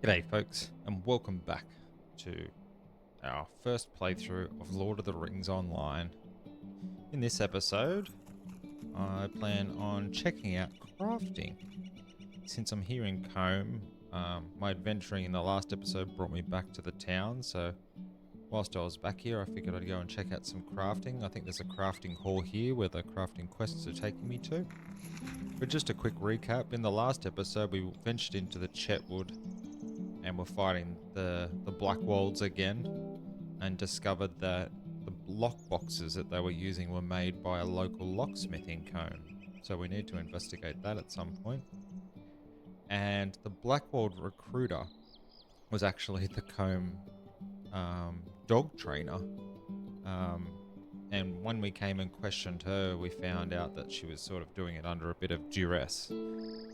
G'day folks, and welcome back to our first playthrough of Lord of the Rings Online. In this episode, I plan on checking out crafting. Since I'm here in Combe, my adventuring in the last episode brought me back to the town, so whilst I was back here, I figured I'd go and check out some crafting. I think there's a crafting hall here where the crafting quests are taking me to. But just a quick recap, in the last episode we ventured into the Chetwood and we're fighting the Blackwolds again, and discovered that the lock boxes that they were using were made by a local locksmith in Combe. So we need to investigate that at some point. And the Blackwold recruiter was actually the Combe dog trainer. Um, and when we came and questioned her, we found out that she was sort of doing it under a bit of duress.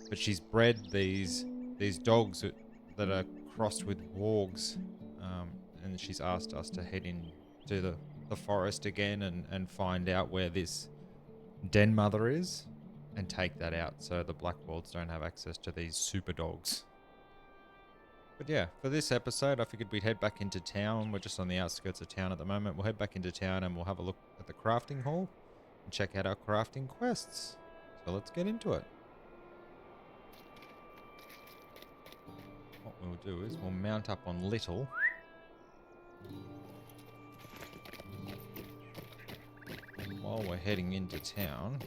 But she's bred these dogs that are crossed with wargs, and she's asked us to head into the forest again and find out where this den mother is and take that out so the Blackwolds don't have access to these super dogs. But yeah, for this episode, I figured we'd head back into town. We're just on the outskirts of town at the moment. We'll head back into town and we'll have a look at the crafting hall and check out our crafting quests. So let's get into it. What we'll do is we'll mount up on Little. While we're heading into town.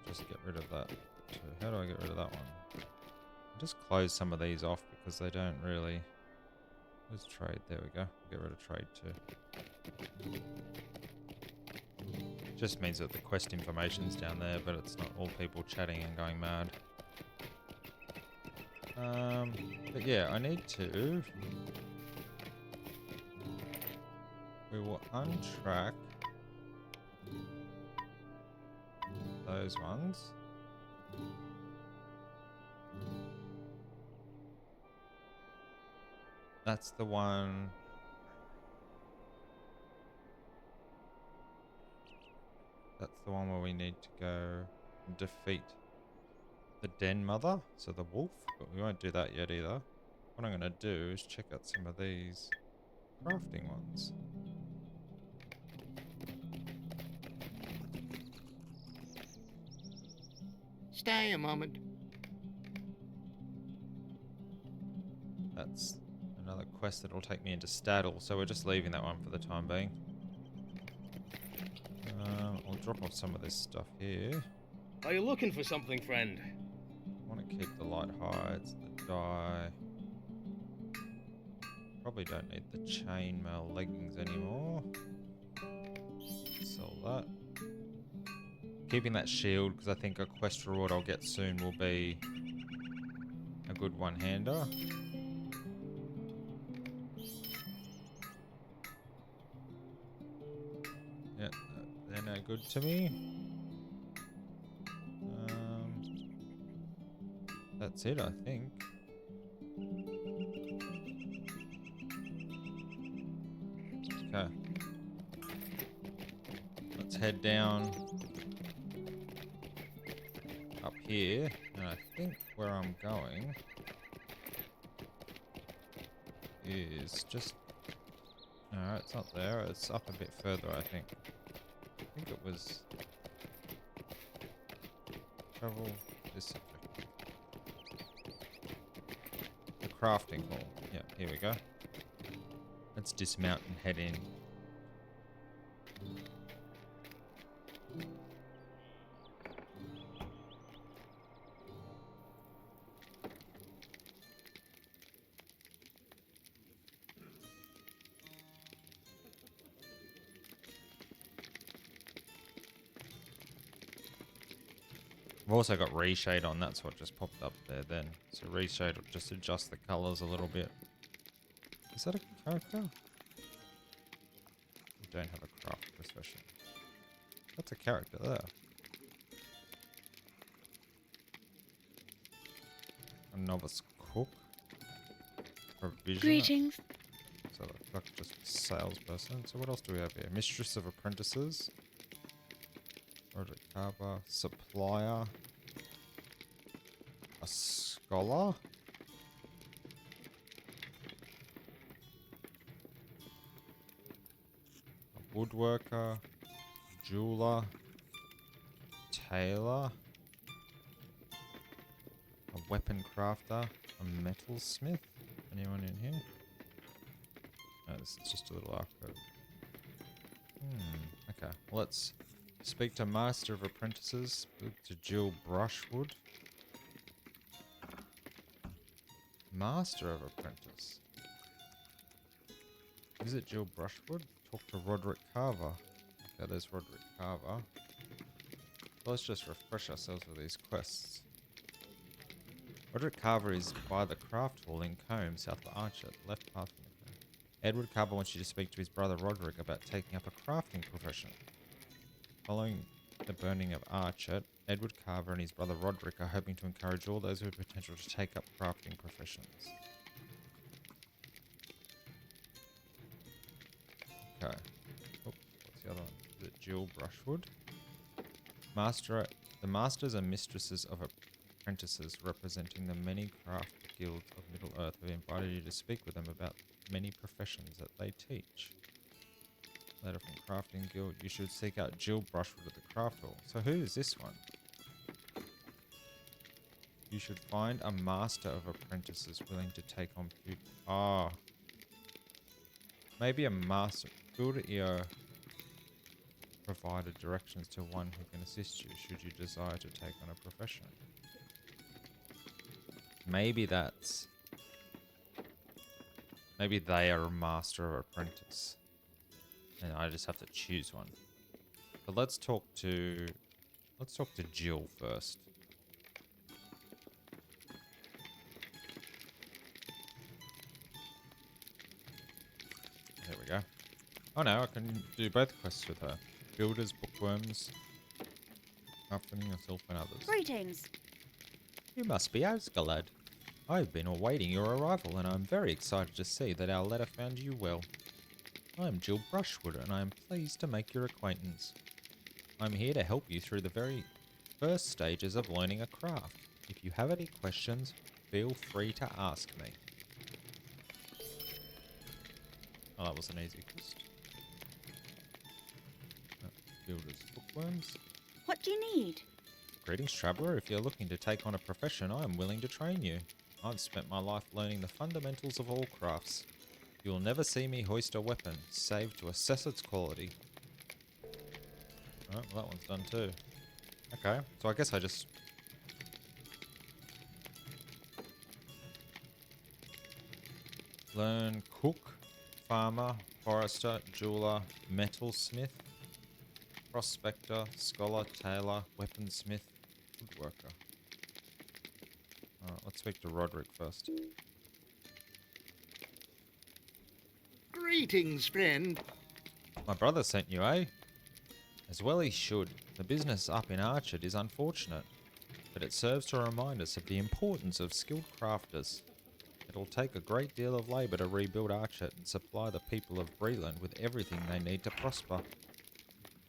Just get rid of that too. How do I get rid of that one? I'll just close some of these off because they don't really... Where's trade? There we go. Get rid of trade too. Just means that the quest information's down there, but it's not all people chatting and going mad. But yeah, I need to... We will untrack those ones. That's the one... That's the one where we need to go and defeat the den mother, so the wolf, but we won't do that yet either. What I'm going to do is check out some of these crafting ones. Stay a moment. That's another quest that will take me into Staddle, so we're just leaving that one for the time being. I'll drop off some of this stuff here. Are you looking for something, friend? I want to keep the light hides, the dye. Probably don't need the chainmail leggings anymore. Sell that. Keeping that shield, because I think a quest reward I'll get soon will be a good one-hander. Yeah, they're no good to me. That's it, I think. Okay. Let's head down up here, and I think where I'm going is just... No, it's not there. It's up a bit further, I think. I think it was... Travel this objective. The crafting hall. Yeah, here we go. Let's dismount and head in. I've also got reshade on, that's what just popped up there then. So reshade will just adjust the colours a little bit. Is that a character? We don't have a craft profession. That's a character there. A novice cook. Provision. Greetings. So that's just a salesperson. So what else do we have here? Mistress of apprentices. Project carver. Supplier. a scholar. A woodworker. Jeweler. Tailor. A weapon crafter. A metalsmith. Anyone in here? No, this is just a little alcove. Okay, well, let's speak to Master of Apprentices. Speak to Jill Brushwood. Master of Apprentice. Visit Jill Brushwood. Talk to Roderick Carver. Okay, there's Roderick Carver. Let's just refresh ourselves with these quests. Roderick Carver is by the craft hall in Combe, south of Archer, left path from the Combe. Edward Carver wants you to speak to his brother Roderick about taking up a crafting profession. Following the burning of Archer, Edward Carver and his brother Roderick are hoping to encourage all those with potential to take up crafting professions. Okay. Oh, what's the other one? Is it Jill Brushwood? The masters and mistresses of apprentices representing the many craft guilds of Middle-earth have invited you to speak with them about many professions that they teach. Letter from Crafting Guild. You should seek out Jill Brushwood at the craft hall. So who is this one? You should find a master of apprentices willing to take on people. Ah. Maybe a master. Build EO provided directions to one who can assist you should you desire to take on a profession. Maybe that's... Maybe they are a master or apprentice. And I just have to choose one. But let's talk to Jill first. There we go. Oh no, I can do both quests with her. Builders, bookworms, outfitting yourself and others. Greetings. You must be Asgalad. I've been awaiting your arrival, and I'm very excited to see that our letter found you well. I'm Jill Brushwood, and I am pleased to make your acquaintance. I'm here to help you through the very first stages of learning a craft. If you have any questions, feel free to ask me. Oh, that was an easy quest. Builders, bookworms. What do you need? Greetings, traveller. If you're looking to take on a profession, I am willing to train you. I've spent my life learning the fundamentals of all crafts. You will never see me hoist a weapon, save to assess its quality. Oh, well, that one's done too. Okay, so I guess I just... learn cook, farmer, forester, jeweler, metalsmith, prospector, scholar, tailor, weaponsmith, woodworker. Alright, let's speak to Roderick first. Greetings, friend. My brother sent you, eh? As well he should. The business up in Archer is unfortunate, but it serves to remind us of the importance of skilled crafters. It'll take a great deal of labour to rebuild Archer and supply the people of Breland with everything they need to prosper.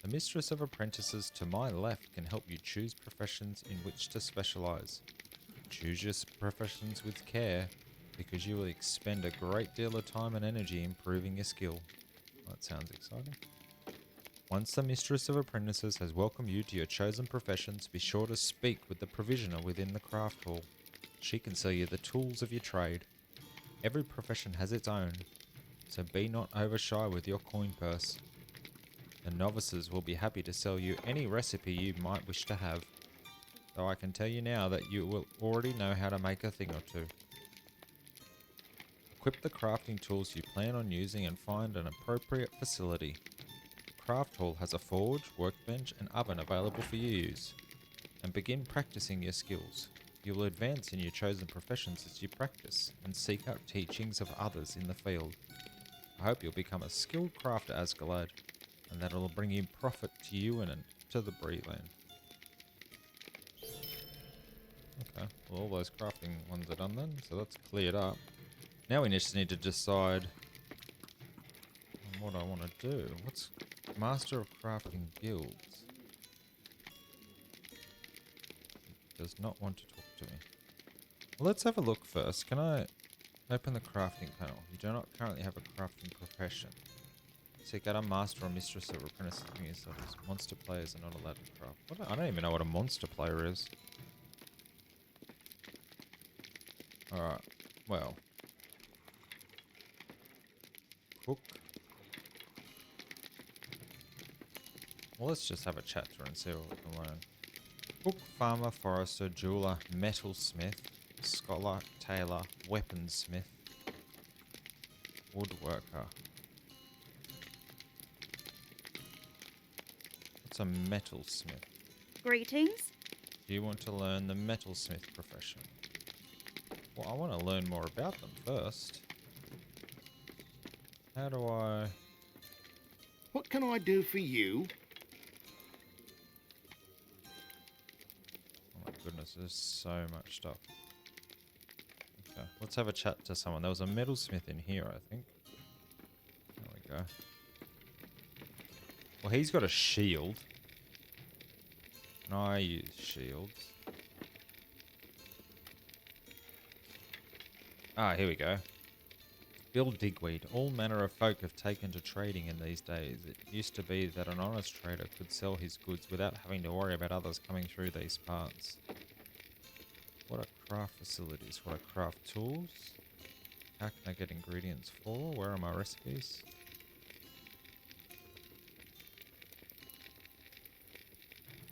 The Mistress of Apprentices to my left can help you choose professions in which to specialise. Choose your professions with care, because you will expend a great deal of time and energy improving your skill. That sounds exciting. Once the Mistress of Apprentices has welcomed you to your chosen professions, be sure to speak with the provisioner within the craft hall. She can sell you the tools of your trade. Every profession has its own, so be not overshy with your coin purse. The novices will be happy to sell you any recipe you might wish to have, though I can tell you now that you will already know how to make a thing or two. Equip the crafting tools you plan on using and find an appropriate facility. The craft hall has a forge, workbench and oven available for your use. And begin practicing your skills. You will advance in your chosen professions as you practice and seek out teachings of others in the field. I hope you'll become a skilled crafter, Asgalad, and that it'll bring you profit to you and to the Breland. Okay, well all those crafting ones are done then, so that's cleared up. Now we just need to decide on what I want to do. What's Master of Crafting Guilds? He does not want to talk to me. Well, let's have a look first. Can I open the crafting panel? You do not currently have a crafting profession. Seek out a master or mistress or apprentice to yourself. Monster players are not allowed to craft. I don't even know what a monster player is. Alright, well. Cook. Well, let's just have a chat to her and see what we can learn. Cook, farmer, forester, jeweler, metalsmith, scholar, tailor, weaponsmith, woodworker. What's a metalsmith? Greetings. Do you want to learn the metalsmith profession? Well, I want to learn more about them first. How do I... What can I do for you? Oh my goodness, there's so much stuff. Okay, let's have a chat to someone. There was a metalsmith in here, I think. There we go. Well, he's got a shield. And I use shields. Ah, here we go. Bill Digweed. All manner of folk have taken to trading in these days. It used to be that an honest trader could sell his goods without having to worry about others coming through these parts. What are craft facilities? What are craft tools? How can I get ingredients for? Where are my recipes?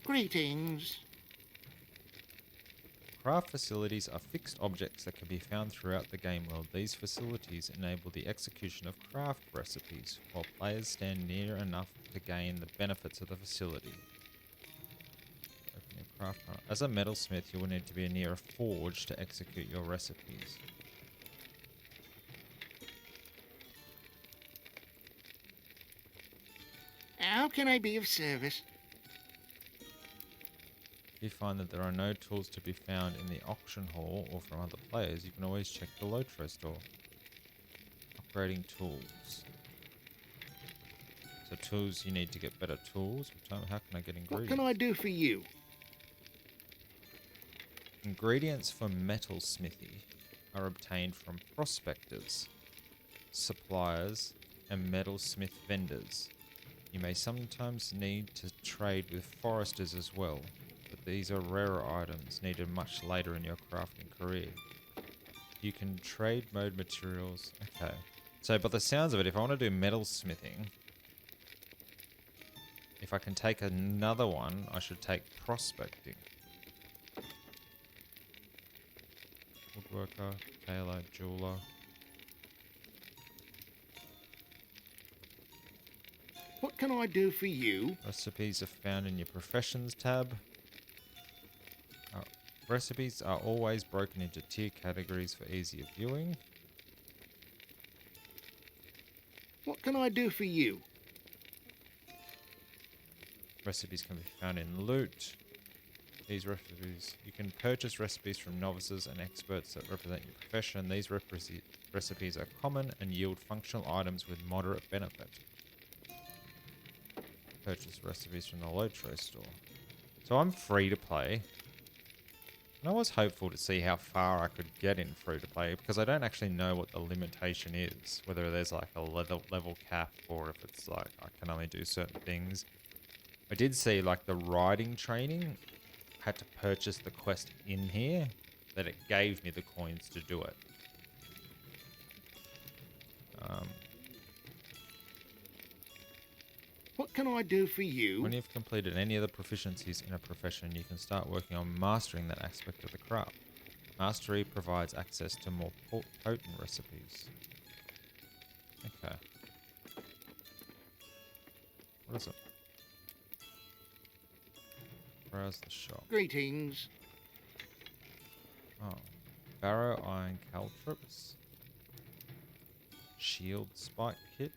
Greetings. Craft facilities are fixed objects that can be found throughout the game world. These facilities enable the execution of craft recipes, while players stand near enough to gain the benefits of the facility. Open your craft panel. As a metalsmith, you will need to be near a forge to execute your recipes. How can I be of service? If you find that there are no tools to be found in the auction hall or from other players, you can always check the LOTRO store. Upgrading tools. So tools, you need to get better tools. How can I get ingredients? What can I do for you? Ingredients for metalsmithy are obtained from prospectors, suppliers, and metalsmith vendors. You may sometimes need to trade with foresters as well, but these are rarer items needed much later in your crafting career. You can trade mode materials. Okay. So, by the sounds of it, if I want to do metalsmithing, if I can take another one, I should take prospecting. Woodworker, tailor, jeweler. What can I do for you? Recipes are found in your professions tab. Recipes are always broken into tier categories for easier viewing. What can I do for you? Recipes can be found in loot. These recipes, you can purchase recipes from novices and experts that represent your profession. These recipes are common and yield functional items with moderate benefit. Purchase recipes from the LOTRO store. So I'm free to play. And I was hopeful to see how far I could get in free to play because I don't actually know what the limitation is. Whether there's like a level cap or if it's like I can only do certain things. I did see like the riding training had to purchase the quest in here, that it gave me the coins to do it. What can I do for you? When you've completed any of the proficiencies in a profession, you can start working on mastering that aspect of the craft. Mastery provides access to more potent recipes. Okay. What is it? Browse the shop. Greetings. Oh. Barrow iron caltrops. Shield spike kit.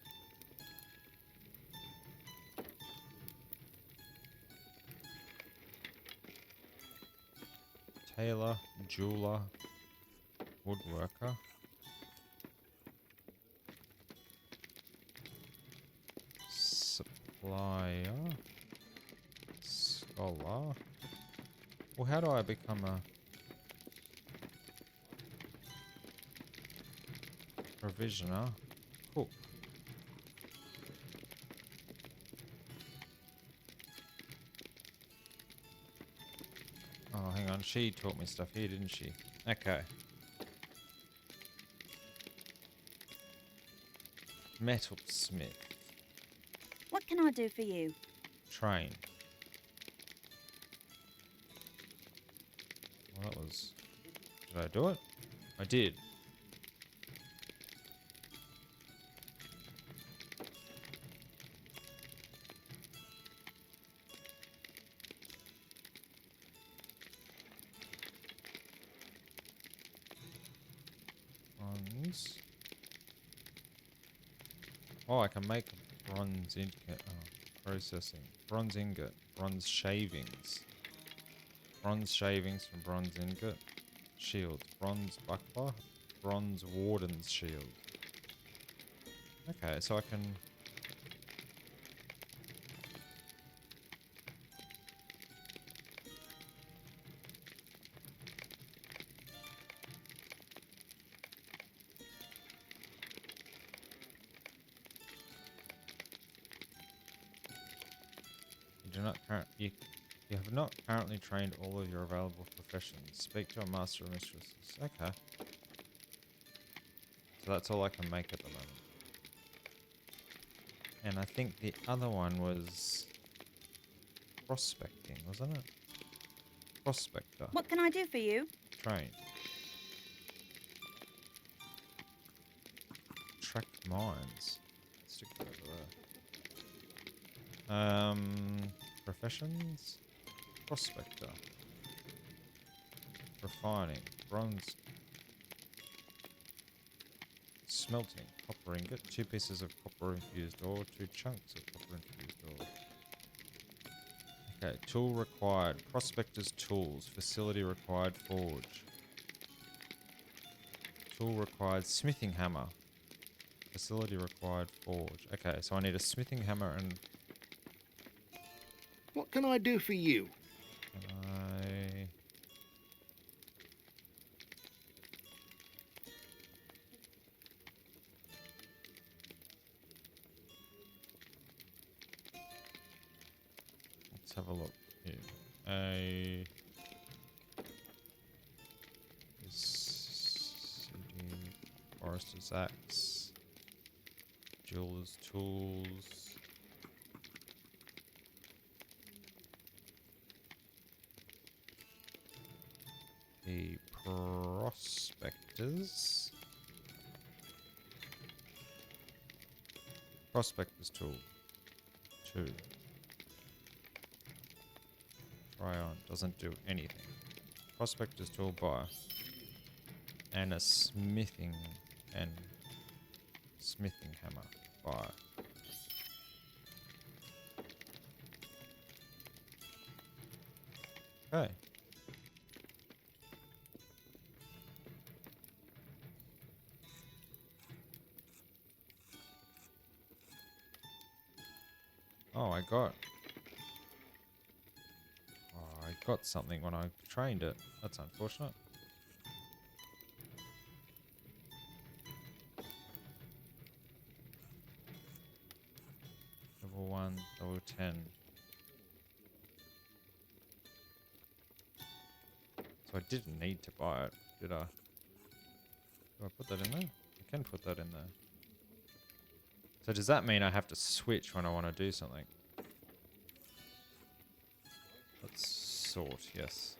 Tailor, jeweler, woodworker. Supplier. Scholar. Well, how do I become a... Provisioner. Cook. Oh, hang on. She taught me stuff here, didn't she? Okay. Metalsmith. What can I do for you? Train. Well, that was... Did I do it? I did. Bronze. Oh, I can make bronze ingot. Oh, processing. Bronze ingot. Bronze shavings. Bronze shavings from bronze ingot. Shield. Bronze buckler. Bronze warden's shield. Okay, so I can... You do not you have not currently trained all of your available professions. Speak to a master or mistresses. Okay. So that's all I can make at the moment. And I think the other one was prospecting, wasn't it? Prospector. What can I do for you? Train. Tract mines. Stick that over there. Professions? Prospector. Refining. Bronze. Smelting. Copper ingot. 2 pieces of copper infused ore. 2 chunks of copper infused ore. Okay. Tool required. Prospector's tools. Facility required. Forge. Tool required. Smithing hammer. Facility required. Forge. Okay. So I need a smithing hammer and... What can I do for you? Let's have a look here. A CD, forester's axe, jeweler's tools. The prospectors. Prospector's tool. 2. Try on. Doesn't do anything. Prospector's tool buy. And a smithing hammer buy. Okay. Oh, I got something when I trained it. That's unfortunate. Level 1, level 10. So I didn't need to buy it, did I? Do I put that in there? I can put that in there. So does that mean I have to switch when I want to do something? Let's sort, yes.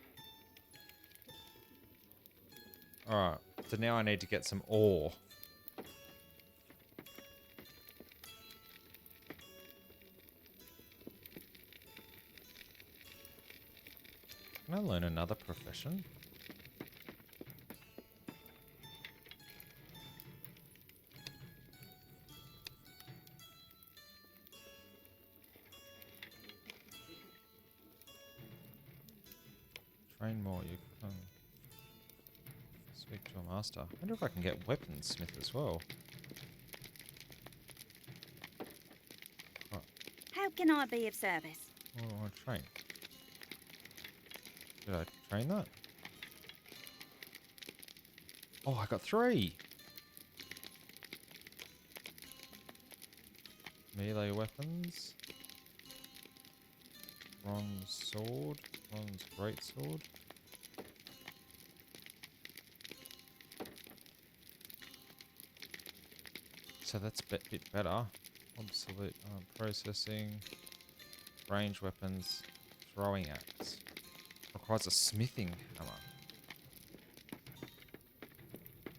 Alright, so now I need to get some ore. Can I learn another profession? Train more, you can speak to a master. I wonder if I can get weaponsmith as well. Oh, How can I be of service? what do I want to train? Did I train that? Oh, I got 3! Melee weapons. Bronze sword. Bronze greatsword. So that's a bit better. Obsolete processing. Range weapons. Throwing axe. Requires a smithing hammer.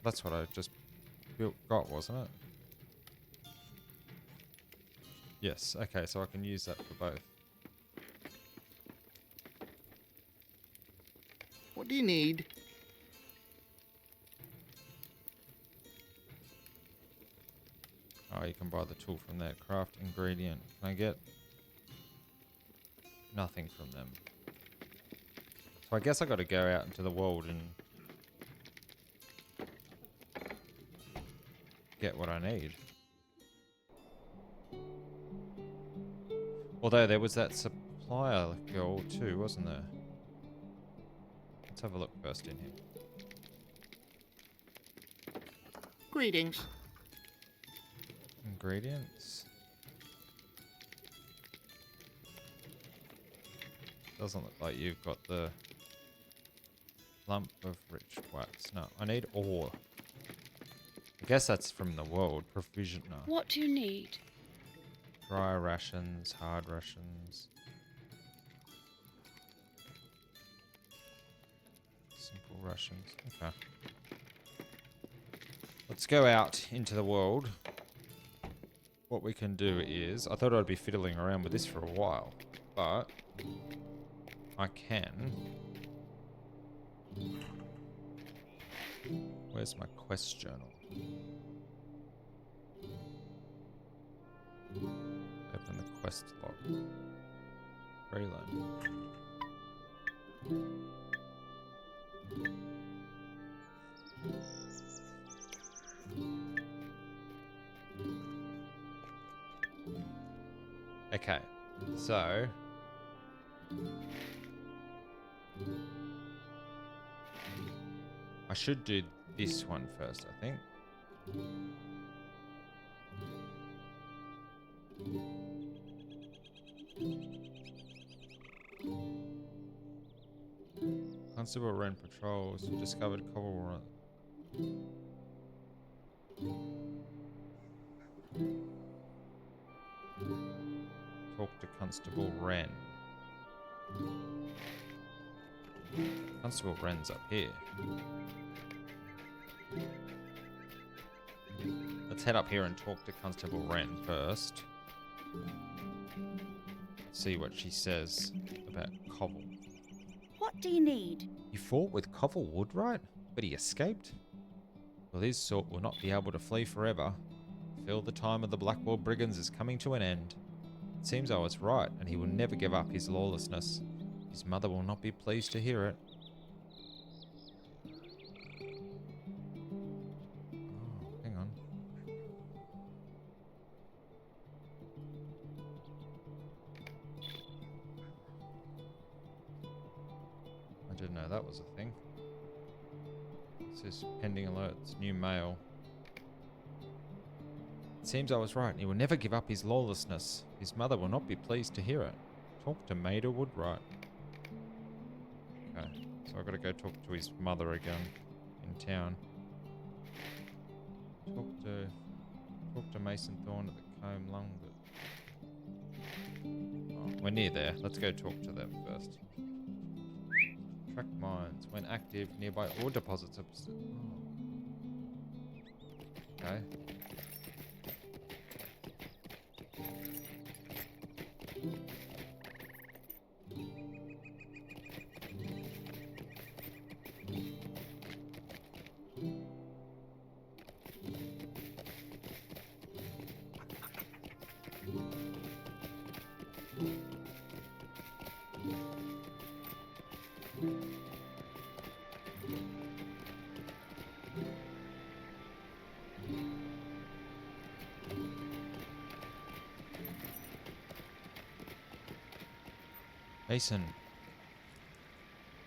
That's what I just got, wasn't it? Yes, okay, so I can use that for both. What do you need? Oh, you can buy the tool from there. Craft ingredient. Can I get nothing from them? So I guess I got to go out into the world and get what I need. Although there was that supplier girl too, wasn't there? Let's have a look first in here. Greetings. Ingredients. Doesn't look like you've got the lump of rich wax. No, I need ore. I guess that's from the world. Provision. No. What do you need? Dry rations, hard rations. Simple rations. Okay. Let's go out into the world. What we can do is, I thought I'd be fiddling around with this for a while, but I can. Where's my quest journal? Open the quest log. Raylan. Okay, so I should do this one first, I think. Constable Wren patrols discovered cobble run. Talk to Constable Wren. Constable Wren's up here. Let's head up here and talk to Constable Wren first. See what she says about Cobble. What do you need? You fought with Cobble Woodwright, but he escaped? Well, his sort will not be able to flee forever. I feel the time of the Blackwall Brigands is coming to an end. It seems I was right, and he will never give up his lawlessness. His mother will not be pleased to hear it. Oh, hang on. I didn't know that was a thing. It says pending alerts, new mail. It seems I was right, and he will never give up his lawlessness. His mother will not be pleased to hear it. Talk to Maida Woodwright. Okay, so I've got to go talk to his mother again in town. Talk to Mason Thorne at the Combe Longwood. Oh, we're near there. Let's go talk to them first. Track mines. When active, nearby ore deposits are... Oh. Okay. Mason,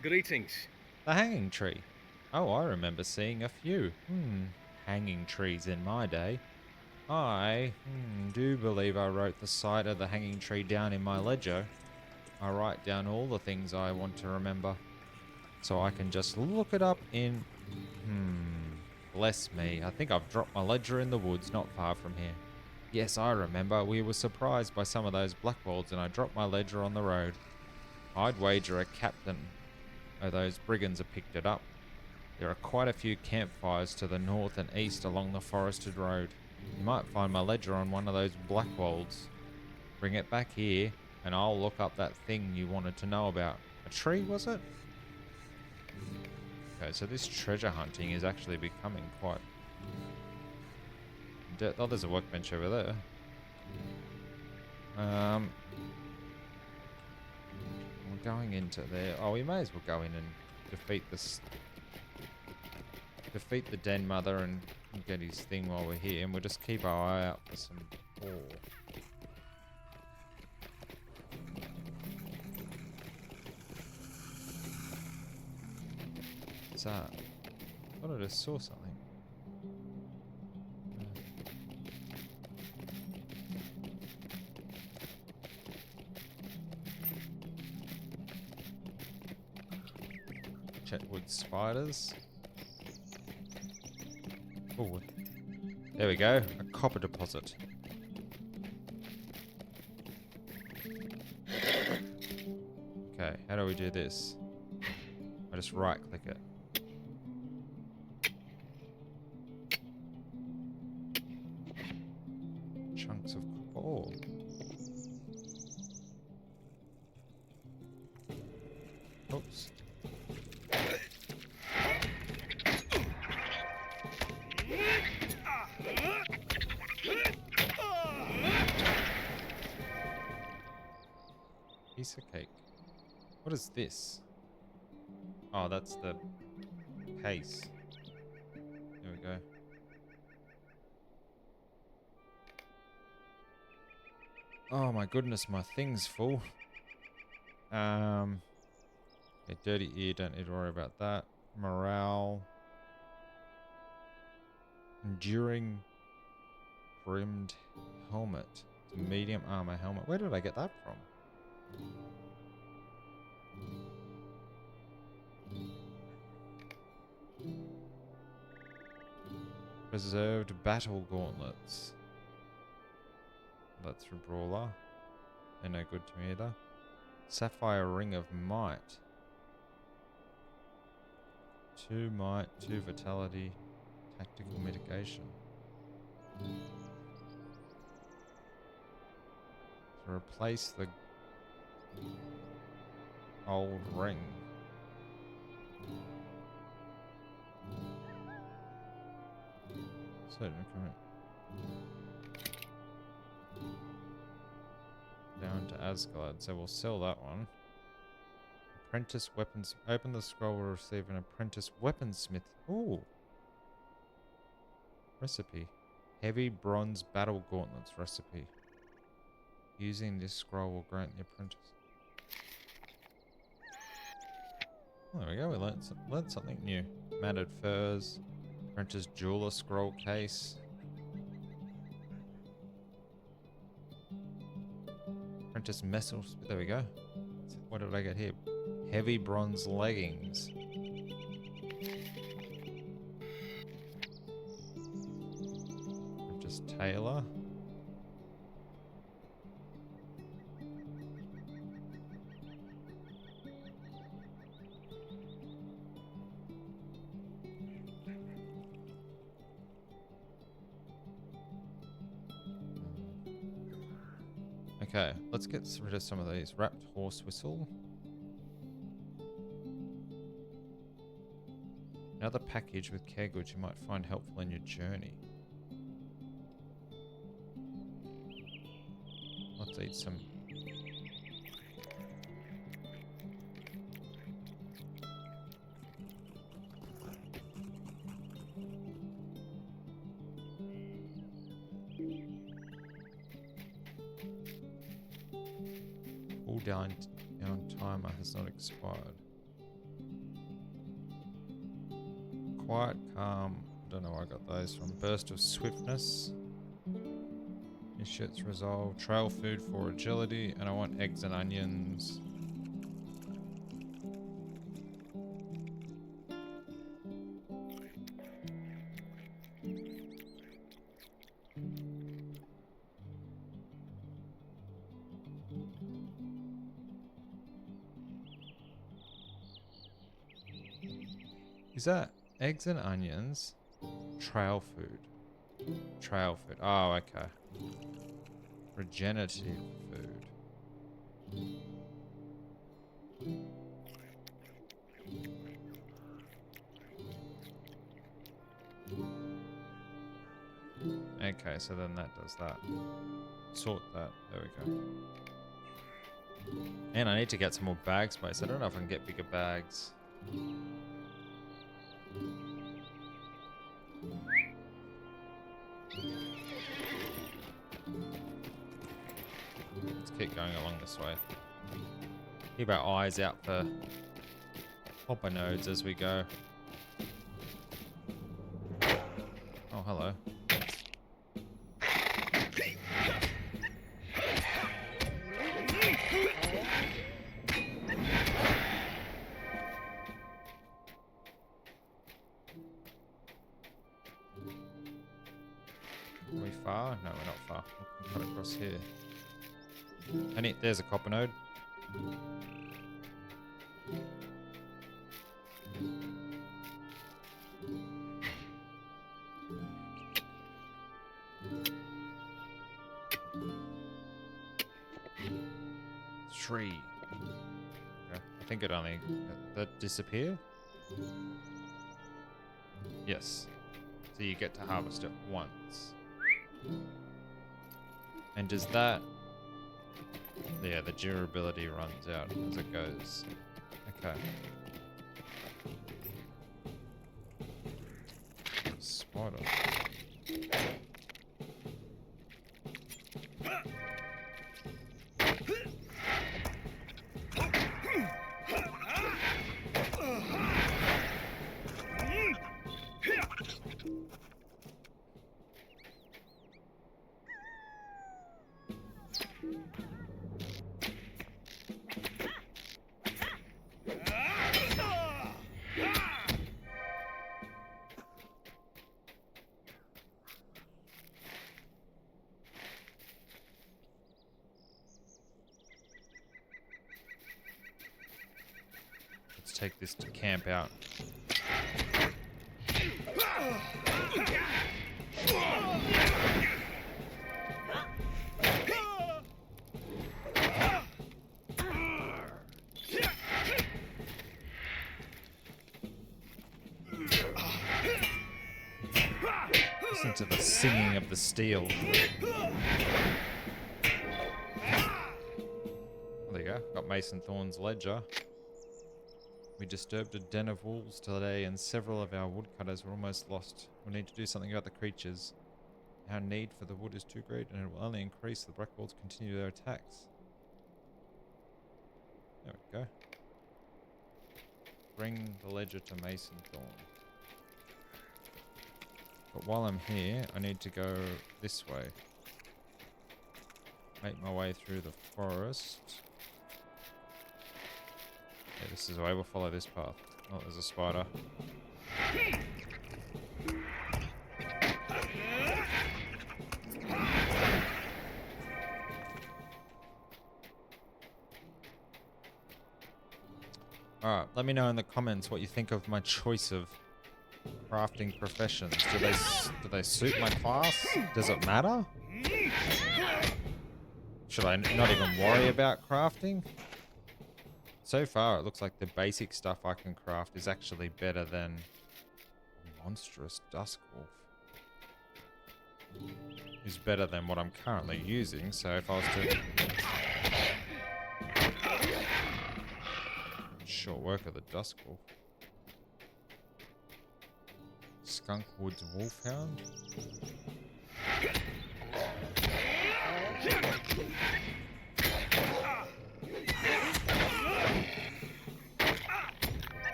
Greetings. the hanging tree. Oh, I remember seeing a few. Hanging trees in my day. I do believe I wrote the sight of the hanging tree down in my ledger. I write down all the things I want to remember, so I can just look it up in... Bless me, I think I've dropped my ledger in the woods not far from here. Yes, I remember. We were surprised by some of those blackwolds and I dropped my ledger on the road. I'd wager a captain of those brigands have picked it up. There are quite a few campfires to the north and east along the forested road. You might find my ledger on one of those blackwolds. Bring it back here and I'll look up that thing you wanted to know about. A tree, was it? Okay, so this treasure hunting is actually becoming quite... Oh, there's a workbench over there. We're going into there. Oh, we may as well go in and defeat this... Defeat the den mother and get his thing while we're here. And we'll just keep our eye out for some ore. What's that? I thought I just saw something. Chetwood spiders. Oh, there we go. A copper deposit. Okay, how do we do this? I just right click it. Chunks of copper ore. Oops. Piece of cake. What is this? Oh, that's the case. There we go. Oh my goodness, my thing's full. A dirty ear, don't need to worry about that. Morale. Enduring brimmed helmet. It's a medium armor helmet. Where did I get that from? Preserved battle gauntlets. That's for brawler. They're no good to me either. Sapphire ring of might. 2 might, 2 vitality, tactical mitigation. To replace the old ring. Certain equipment. Down to Asgard, so we'll sell that one. Apprentice weapons. Open the scroll, will receive an apprentice weaponsmith. Ooh. Recipe. Heavy bronze battle gauntlets recipe. Using this scroll will grant the apprentice. Oh, there we go. We learned something new. Matted furs. Apprentice jeweler scroll case. Apprentice metal. There we go. What did I get here? Heavy bronze leggings. Apprentice tailor. Okay, let's get rid of some of these. Wrapped horse whistle. Another package with care goods you might find helpful in your journey. Let's eat some. Cooldown timer has not expired. Quiet, calm. I don't know where I got those from. Burst of swiftness. This shit's resolved. Trail food for agility, and I want eggs and onions. Is that eggs and onions? Trail food. Trail food. Oh, okay. Regenerative food. Okay, so then that does that. Sort that. There we go. And I need to get some more bag space. I don't know if I can get bigger bags. Let's keep going along this way. Keep our eyes out for hopper nodes as we go. Oh, hello. Are we far? No, we're not far. We can cut across here. And there's a copper node. Tree. Okay. I think it only that disappear. Yes. So you get to harvest it once. And does that? Yeah, the durability runs out as it goes. Okay. Spider. Let's take this to camp out. Listen to the singing of the steel. There you go. Got Mason Thorne's ledger. We disturbed a den of wolves today and several of our woodcutters were almost lost. We need to do something about the creatures. Our need for the wood is too great and it will only increase the black wolves continue their attacks. There we go. Bring the ledger to Mason Thorne. But while I'm here, I need to go this way. Make my way through the forest. Yeah, this is the way. We'll follow this path. Oh, there's a spider. Alright, let me know in the comments what you think of my choice of crafting professions. Do they suit my class? Does it matter? Should I not even worry about crafting? So far, it looks like the basic stuff I can craft is actually better than monstrous dusk wolf. Is better than what I'm currently using, so if I was to... Short work of the dusk wolf. Skunk Woods Wolfhound.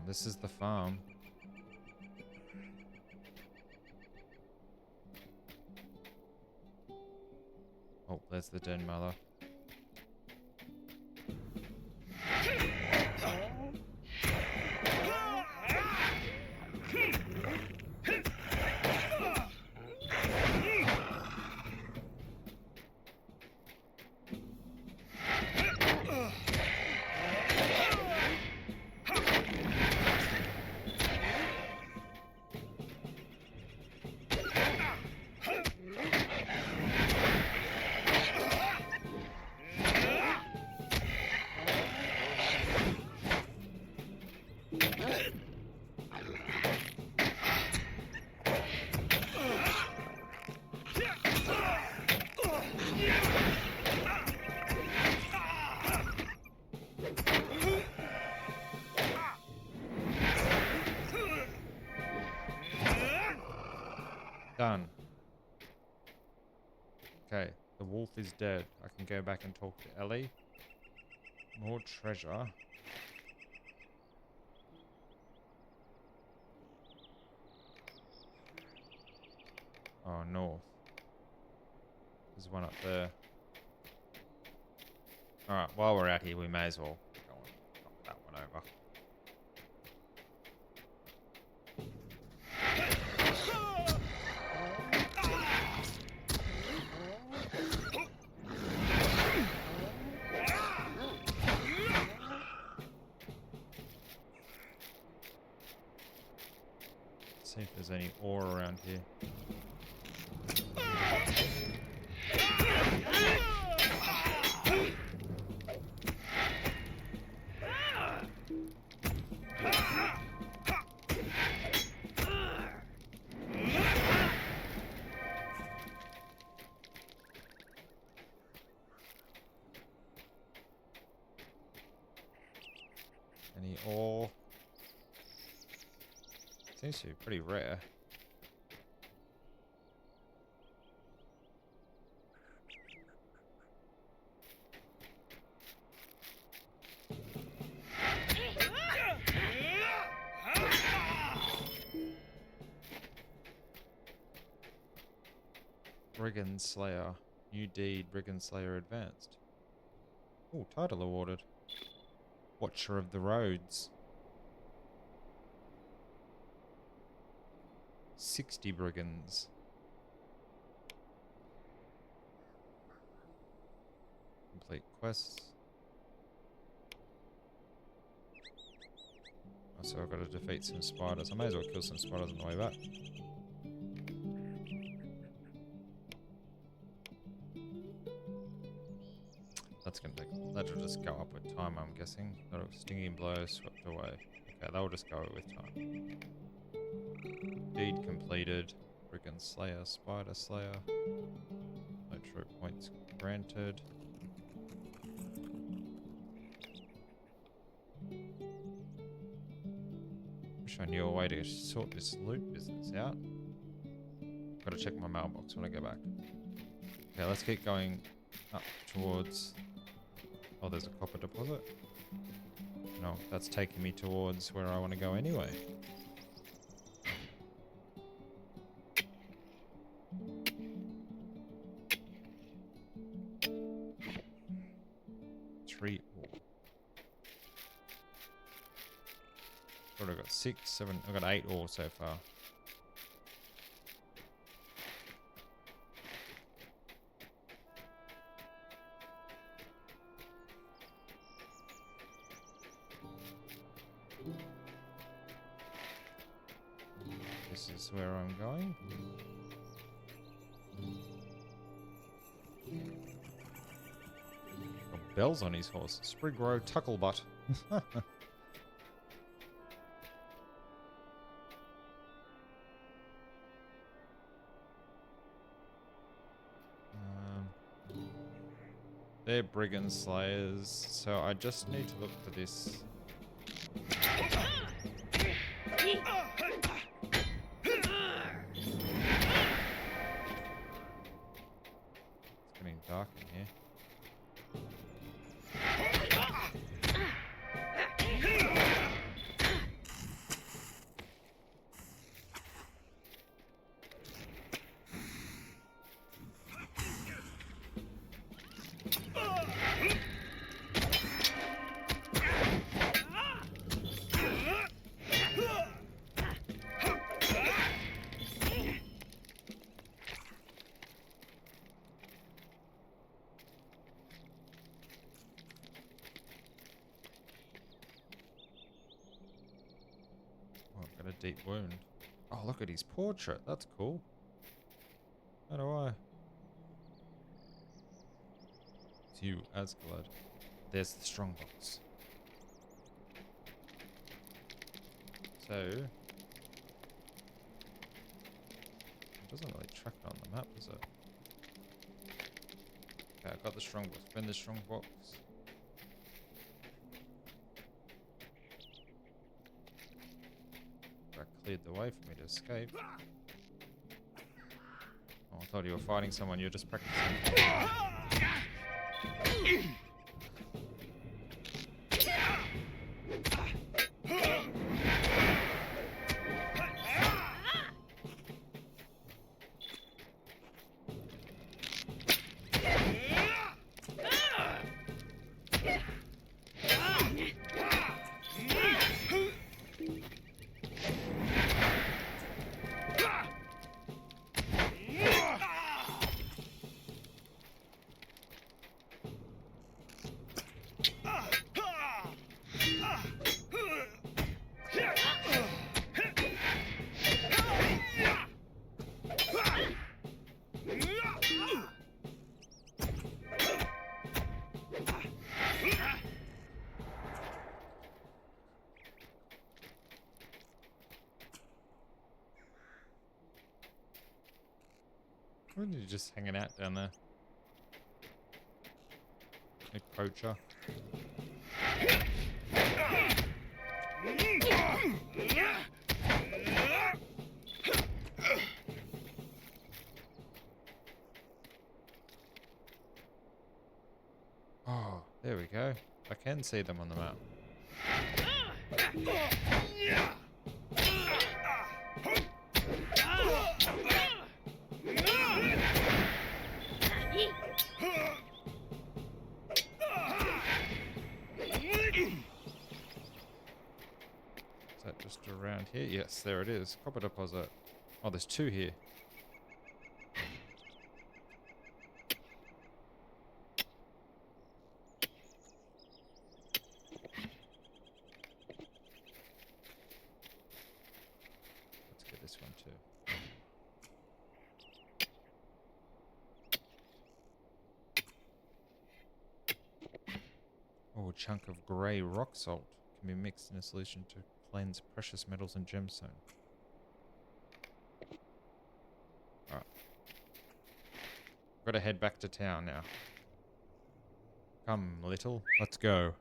this is the farm. Oh, there's the den mother. Done. Okay, the wolf is dead. I can go back and talk to Ellie. More treasure. Oh, north. There's one up there. Alright, while we're out here, we may as well go and knock that one over. See if there's any ore around here. Any ore? Seems to be pretty rare. Brigand Slayer. New deed, Brigand Slayer advanced. Oh, title awarded. Watcher of the Roads. 60 brigands. Complete quests. Oh, so I've got to defeat some spiders. I may as well kill some spiders on the way back. That's gonna take. That'll just go up with time, I'm guessing. That'll stinging blow swept away. Okay, that'll just go with time. Deed completed. Brigand Slayer, Spider Slayer. LOTRO points granted. Wish I knew a way to sort this loot business out. Gotta check my mailbox when I go back. Okay, let's keep going up towards... Oh, there's a copper deposit. No, that's taking me towards where I want to go anyway. Three ore. Thought I got 6, 7. I got 8 ore so far. This is where I'm going. Got bells on his horse. Sprig Row Tucklebutt. They're brigand slayers, so I just need to look for this. It's getting dark in here. deep wound. Oh, look at his portrait. That's cool. How do I? It's you, Asgard. There's the strongbox. So, it doesn't really track it on the map, does it? Okay, I got the strongbox. Been the strongbox. That cleared the way for me to escape. Oh, I thought you were fighting someone. You're just practicing. Were you just hanging out down there? A poacher. Oh, there we go. I can see them on the map. Is that just around here? Yes, there it is. Copper deposit. Oh, there's two here. Let's get this one too. Oh, a chunk of grey rock salt can be mixed in a solution to cleanse precious metals and gemstone. Alright. Gotta head back to town now. Come, little. Let's go.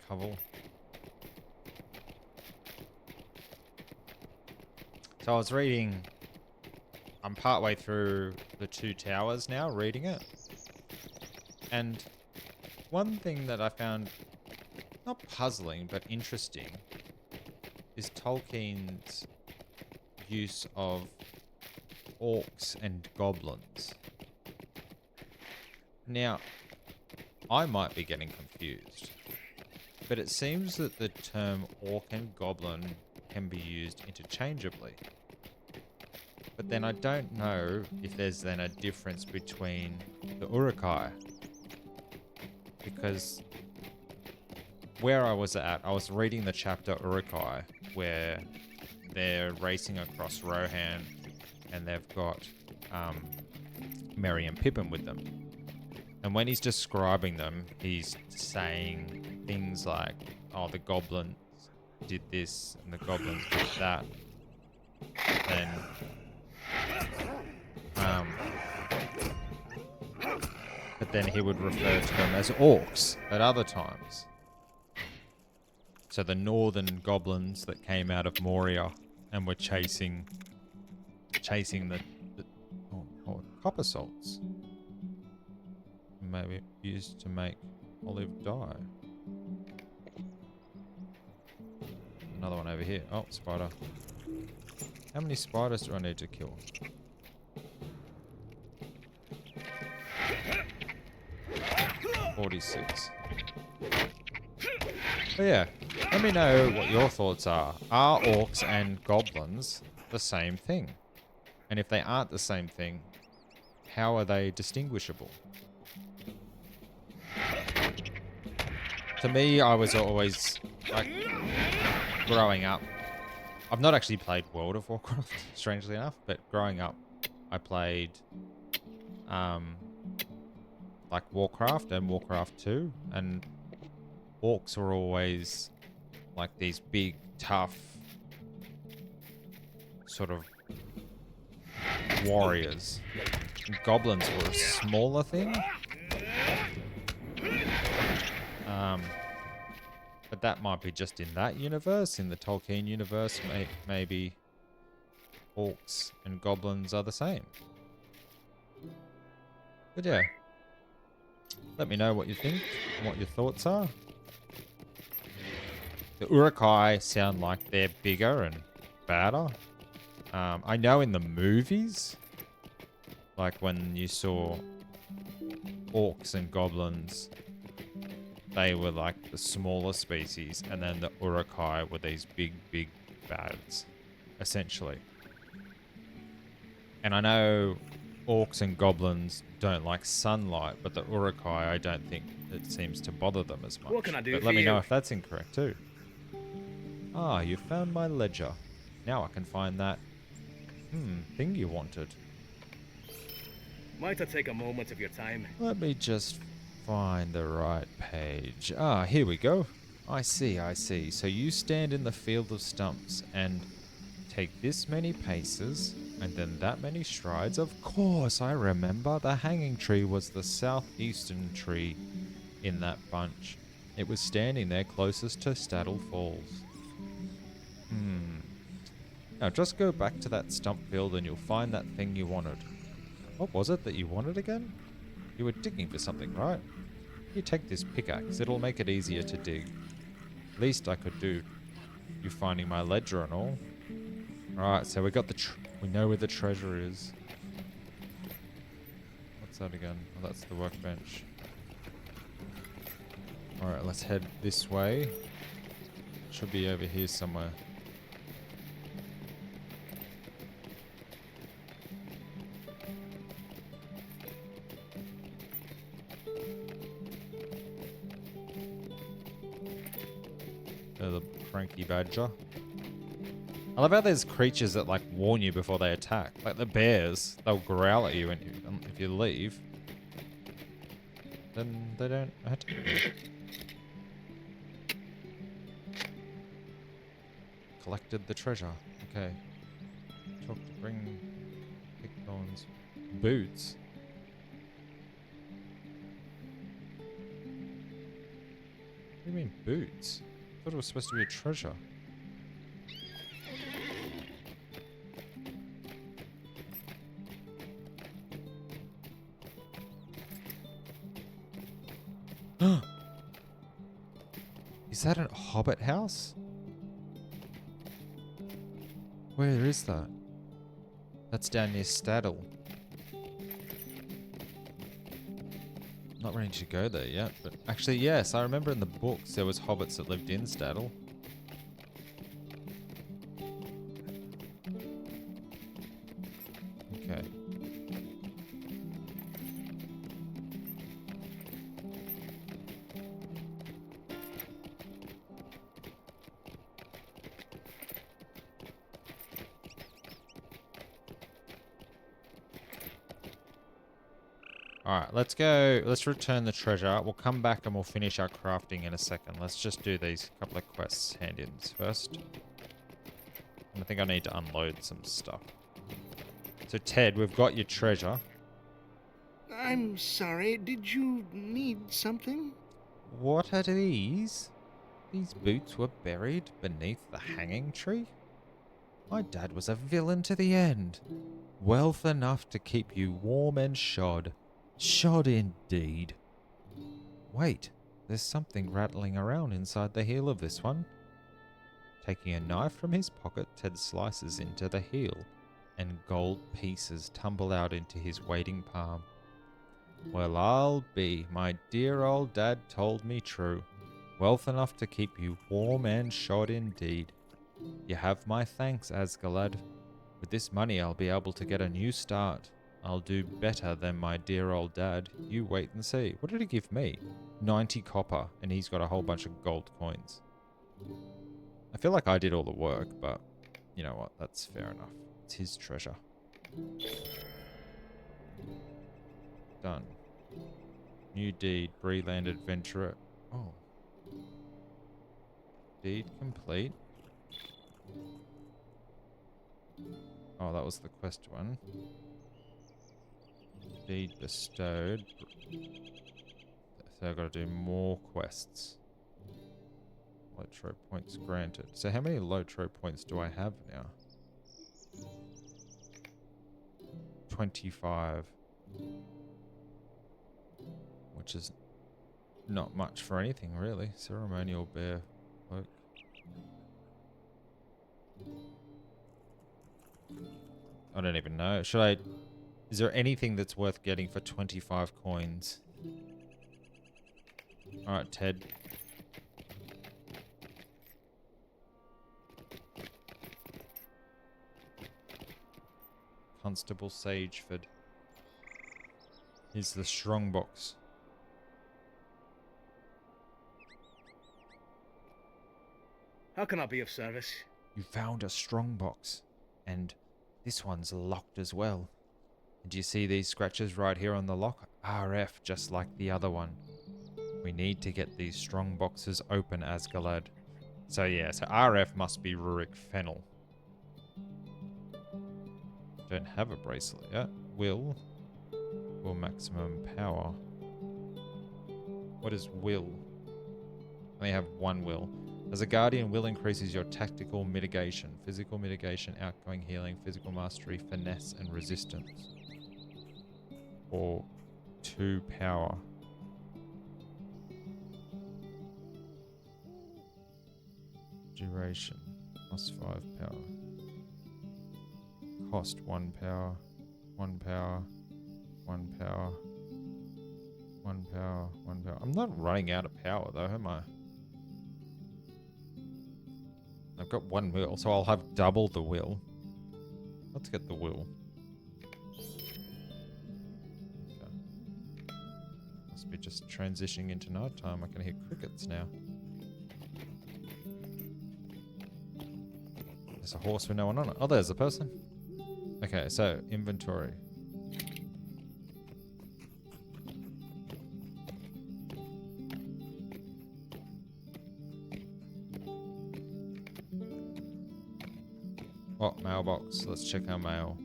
Covel. So I was reading, I'm partway through the Two Towers now, reading it. And one thing that I found not puzzling, but interesting, is Tolkien's use of orcs and goblins. Now, I might be getting confused, but it seems that the term orc and goblin can be used interchangeably. But then I don't know if there's then a difference between the Uruk-hai. Because where I was at, I was reading the chapter Uruk-hai, where they're racing across Rohan and they've got Merry and Pippin with them. And when he's describing them, he's saying things like, oh, the goblins did this and the goblins did that. Then but then he would refer to them as orcs at other times. So the northern goblins that came out of Moria and were chasing the copper salts, maybe used to make olive dye. Another one over here. Oh, spider. How many spiders do I need to kill? $46. But yeah, let me know what your thoughts are. Are orcs and goblins the same thing? And if they aren't the same thing, how are they distinguishable? To me, I was always, like, growing up. I've not actually played World of Warcraft, strangely enough, but growing up, I played, like Warcraft and Warcraft 2, and orcs were always like these big, tough, sort of warriors. And goblins were a smaller thing. But that might be just in that universe. In the Tolkien universe, maybe orcs and goblins are the same. But yeah, let me know what you think and what your thoughts are. The Urukai sound like they're bigger and badder. I know in the movies, like when you saw orcs and goblins, they were like the smaller species, and then the Urukai were these big, big bads, essentially. And I know orcs and goblins don't like sunlight, but the Urukai, I don't think it seems to bother them as much. What can I do but for let me know you? if that's incorrect too. Ah, you found my ledger. Now I can find that thing you wanted. Might I take a moment of your time? Let me just find the right page. Ah, here we go. I see, I see. So you stand in the field of stumps and take this many paces and then that many strides. Of course, I remember. The hanging tree was the southeastern tree in that bunch. It was standing there closest to Staddle Falls. Now just go back to that stump field and you'll find that thing you wanted. What was it that you wanted again? You were digging for something, right? You take this pickaxe, it'll make it easier to dig. Least I could do. You finding my ledger and all. Alright, so we got we know where the treasure is. What's that again? Oh, that's the workbench. Alright, let's head this way. Should be over here somewhere. The cranky badger. I love how there's creatures that like warn you before they attack. Like the bears, they'll growl at you and if you leave, then they don't attack you. Collected the treasure. Okay. Talk to bring pigbones. Boots. What do you mean boots? I thought it was supposed to be a treasure. Is that a hobbit house? Where is that? That's down near Staddle. Not ready to go there yet, but actually yes, I remember in the books there was hobbits that lived in Staddle. Okay. Alright, let's go. Let's return the treasure. We'll come back and we'll finish our crafting in a second. Let's just do these couple of quests hand-ins first. And I think I need to unload some stuff. So Ted, we've got your treasure. I'm sorry, did you need something? What are these? These boots were buried beneath the hanging tree? My dad was a villain to the end. Wealth enough to keep you warm and shod. Shod indeed. Wait, there's something rattling around inside the heel of this one. Taking a knife from his pocket, Ted slices into the heel, and gold pieces tumble out into his waiting palm. Well, I'll be. My dear old dad told me true. Wealth enough to keep you warm and shod indeed. You have my thanks, Asgalad. With this money, I'll be able to get a new start. I'll do better than my dear old dad. You wait and see. What did he give me? 90 copper, and he's got a whole bunch of gold coins. I feel like I did all the work, but you know what? That's fair enough. It's his treasure. Done. New deed, Breland adventurer. Oh. Deed complete. Oh, that was the quest one. Deed bestowed. So I've got to do more quests. LOTRO points granted. So how many LOTRO points do I have now? 25. Which is not much for anything, really. Ceremonial bear cloak. I don't even know. Should I... Is there anything that's worth getting for 25 coins? Alright, Ted. Constable Sageford. Here's the strong box. How can I be of service? You found a strong box. And this one's locked as well. And do you see these scratches right here on the lock? RF, just like the other one. We need to get these strong boxes open, Asgalad. So yeah, so RF must be Rurik Fennel. Don't have a bracelet yet. Will maximum power. What is will? I only have one will. As a guardian, will increases your tactical mitigation, physical mitigation, outgoing healing, physical mastery, finesse, and resistance. Or 2 power. Duration, plus 5 power. Cost 1 power, 1 power, 1 power, 1 power, 1 power. I'm not running out of power though, am I? I've got 1 will, so I'll have double the will. Let's get the will. Okay. Must be just transitioning into night time. I can hear crickets now. There's a horse with no one on it. Oh, there's a person. Okay, so inventory. Oh, mailbox. Let's check our mail.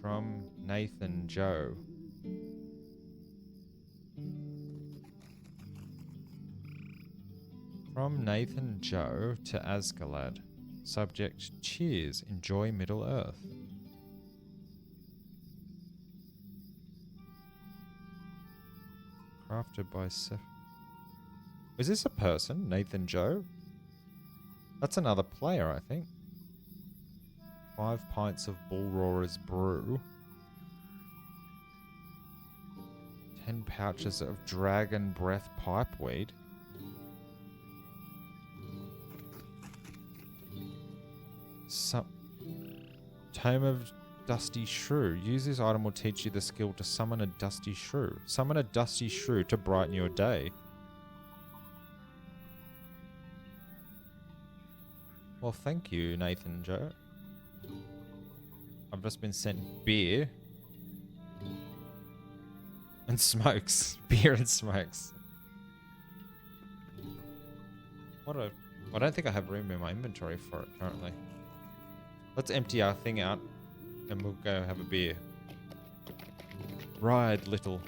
From Nathan Joe. From Nathan Joe to Asgalad. Subject, cheers, enjoy Middle Earth. Crafted by Seth. Is this a person? Nathan Joe? That's another player, I think. 5 pints of Bull Roarer's brew. 10 pouches of Dragon Breath pipeweed. Tome of Dusty Shrew. Use this item will teach you the skill to summon a Dusty Shrew. Summon a Dusty Shrew to brighten your day. Well, thank you, Nathan Joe. I've just been sent beer. And smokes. Beer and smokes. I don't think I have room in my inventory for it currently. Let's empty our thing out and we'll go have a beer. Ride, little.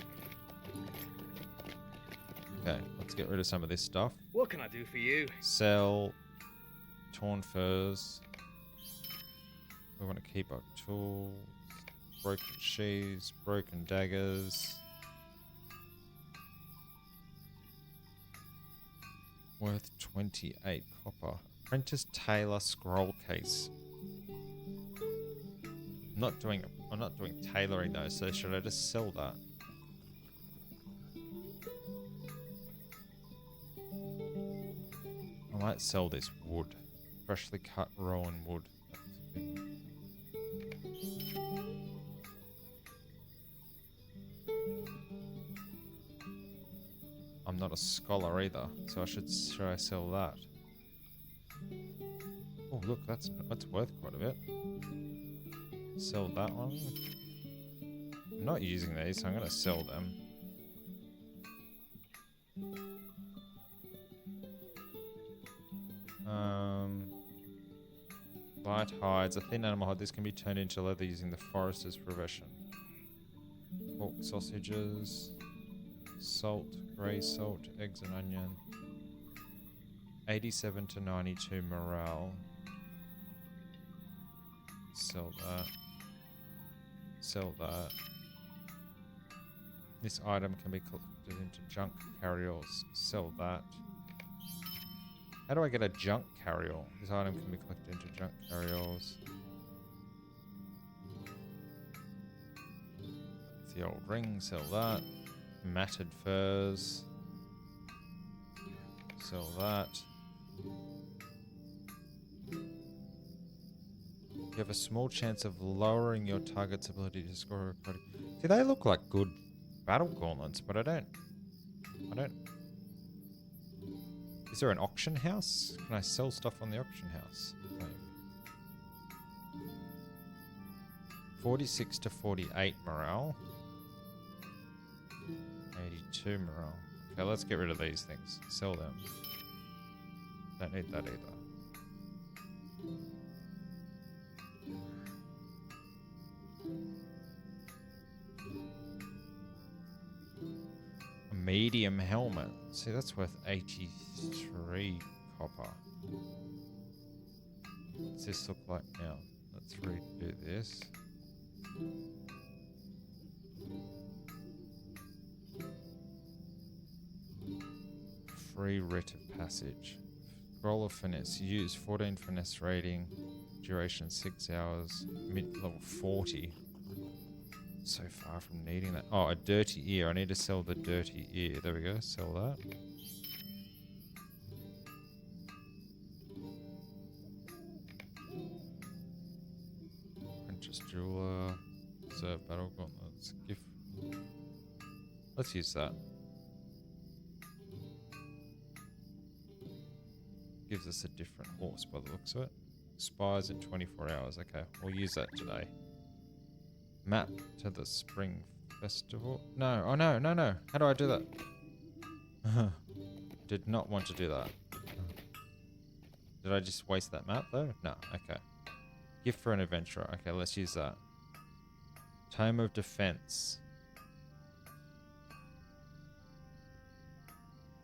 Okay, let's get rid of some of this stuff. What can I do for you? Sell torn furs. We want to keep our tools. Broken sheaves, broken daggers. Worth 28 copper. Apprentice Tailor scroll case. I'm not doing tailoring though, so should I just sell that? I might sell this wood. freshly cut rowan wood. I'm not a scholar either, so should I sell that? Oh look, that's worth quite a bit. Sell that one. I'm not using these, so I'm gonna sell them. Light hides. A thin animal hide. This can be turned into leather using the forester's profession. Pork sausages. Salt. Grey salt. Eggs and onion. 87 to 92 morale. Sell that. Sell that. This item can be collected into junk carryalls. Sell that. How do I get a junk carryall? This item can be collected into junk carryalls. It's the old ring. Sell that. Matted furs. Sell that. You have a small chance of lowering your target's ability to score a credit. See, they look like good battle gauntlets, but I don't. Is there an auction house? Can I sell stuff on the auction house? Maybe. 46 to 48 morale. 82 morale. Okay, let's get rid of these things. Sell them. Don't need that either. A medium helmet. See, that's worth 83 copper. What's this look like now? Let's redo this. Free writ of passage. Scroll of finesse. Use 14 finesse rating. Duration 6 hours. Mid level 40. So far from needing that. Oh, a dirty ear. I need to sell the dirty ear. There we go. Sell that. Apprentice jeweler. Reserve battle gauntlets. Gift. Let's use that. Gives us a different horse by the looks of it. Expires in 24 hours. Okay, we'll use that today. Map to the spring festival. No, oh no. How do I do that? Did not want to do that. Did I just waste that map though? No, okay. Gift for an adventurer. Okay, let's use that. Tome of Defense.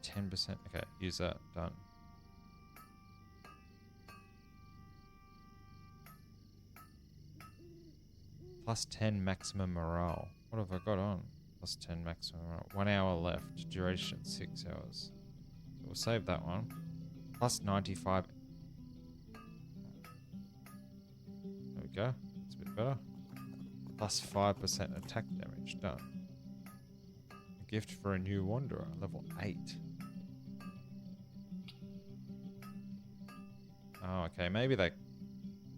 10%. Okay, use that. Done. Plus 10 maximum morale. What have I got on? Plus 10 maximum morale. 1 hour left. Duration 6 hours. So we'll save that one. Plus 95. There we go. It's a bit better. Plus 5% attack damage. Done. A gift for a new wanderer. Level 8. Oh, okay. Maybe that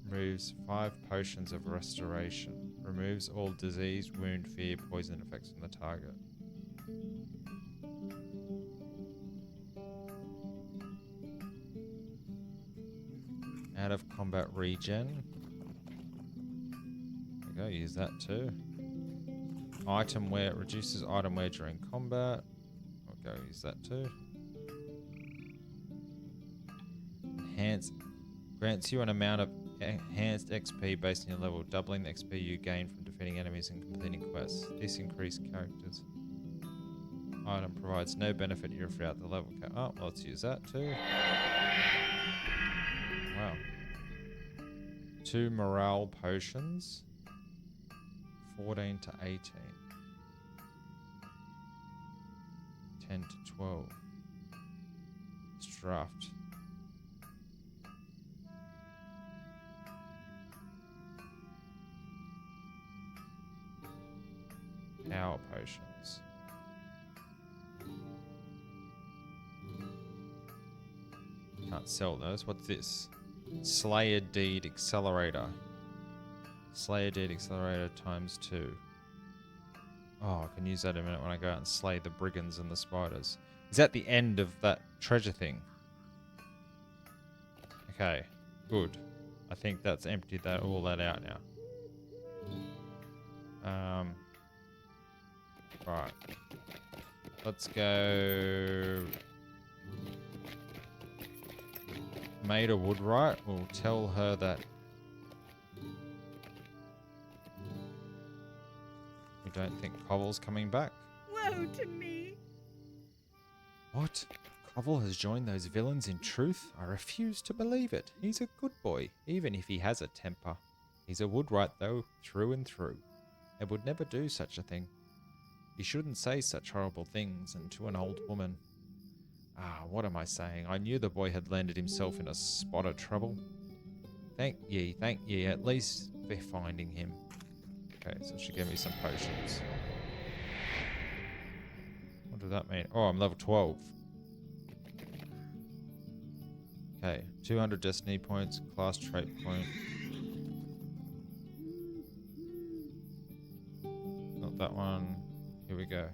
removes 5 potions of restoration. Removes all disease, wound, fear, poison effects from the target. Out of combat regen. There we go, use that too. Item wear, reduces item wear during combat. I'll go use that too. Enhance, grants you an amount of enhanced XP based on your level, doubling the XP you gain from defeating enemies and completing quests. This increased characters. Item provides no benefit here throughout the level. Oh, well, let's use that too. Wow. 2 morale potions. 14 to 18. 10 to 12. Let's draft. Power potions. Can't sell those. What's this? Slayer Deed Accelerator. Slayer Deed Accelerator ×2. Oh, I can use that in a minute when I go out and slay the brigands and the spiders. Is that the end of that treasure thing? Okay, good. I think that's emptied all that out now. Right. Let's go. Maida Woodwright. We'll tell her that we don't think Cobble's coming back. Woe to me! What? Cobble has joined those villains in truth? I refuse to believe it. He's a good boy, even if he has a temper. He's a Woodwright, though, through and through. I would never do such a thing. You shouldn't say such horrible things, and to an old woman. Ah, what am I saying? I knew the boy had landed himself in a spot of trouble. Thank ye, at least for finding him. Okay, so she gave me some potions. What does that mean? Oh, I'm level 12. Okay, 200 destiny points, class trait point. Not that one. Here we go.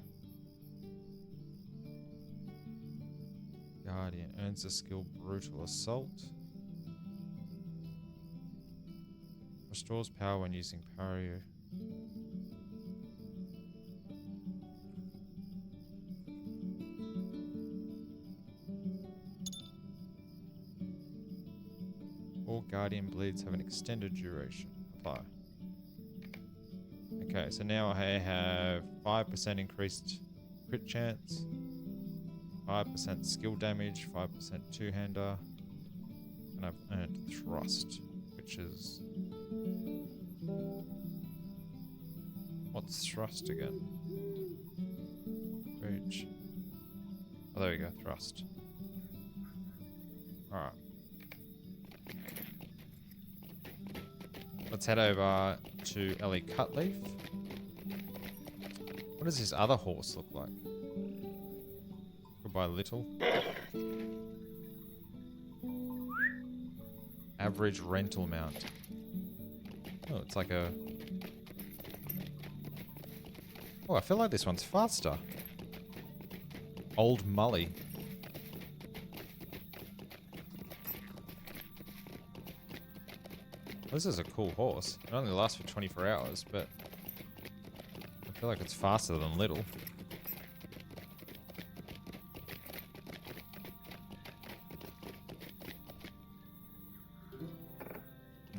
Guardian earns the skill Brutal Assault. Restores power when using parry. All Guardian bleeds have an extended duration. Apply. Okay, so now I have 5% increased crit chance, 5% skill damage, 5% two-hander, and I've earned thrust, which is... What's thrust again? Reach. Oh, there we go, thrust. Alright. Let's head over to Ellie Cutleaf. What does this other horse look like? Goodbye, little. Average rental mount. Oh, it's like a... Oh, I feel like this one's faster. Old Mully. This is a cool horse. It only lasts for 24 hours, but I feel like it's faster than Little.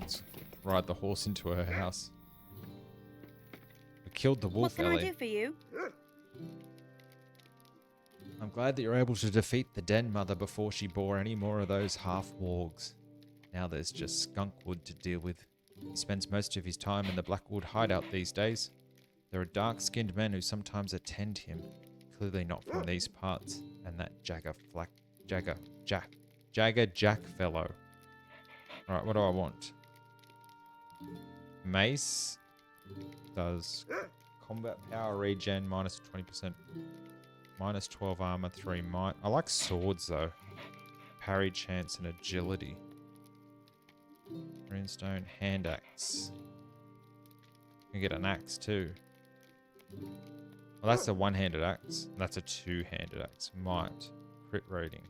Let's ride the horse into her house. We killed the wolf, What can I Ellie. do for you? I'm glad that you're able to defeat the Den Mother before she bore any more of those half-wargs. Now there's just Skunkwood to deal with. He spends most of his time in the Blackwood hideout these days. There are dark-skinned men who sometimes attend him, clearly not from these parts, and that Jagger Jack fellow. Alright, what do I want? Mace does combat power regen minus 20%, minus 12 armor, 3 might. I like swords though. Parry chance and agility. Runestone hand axe. You can get an axe too. Well, that's a one-handed axe. That's a two-handed axe. Might. Crit rating.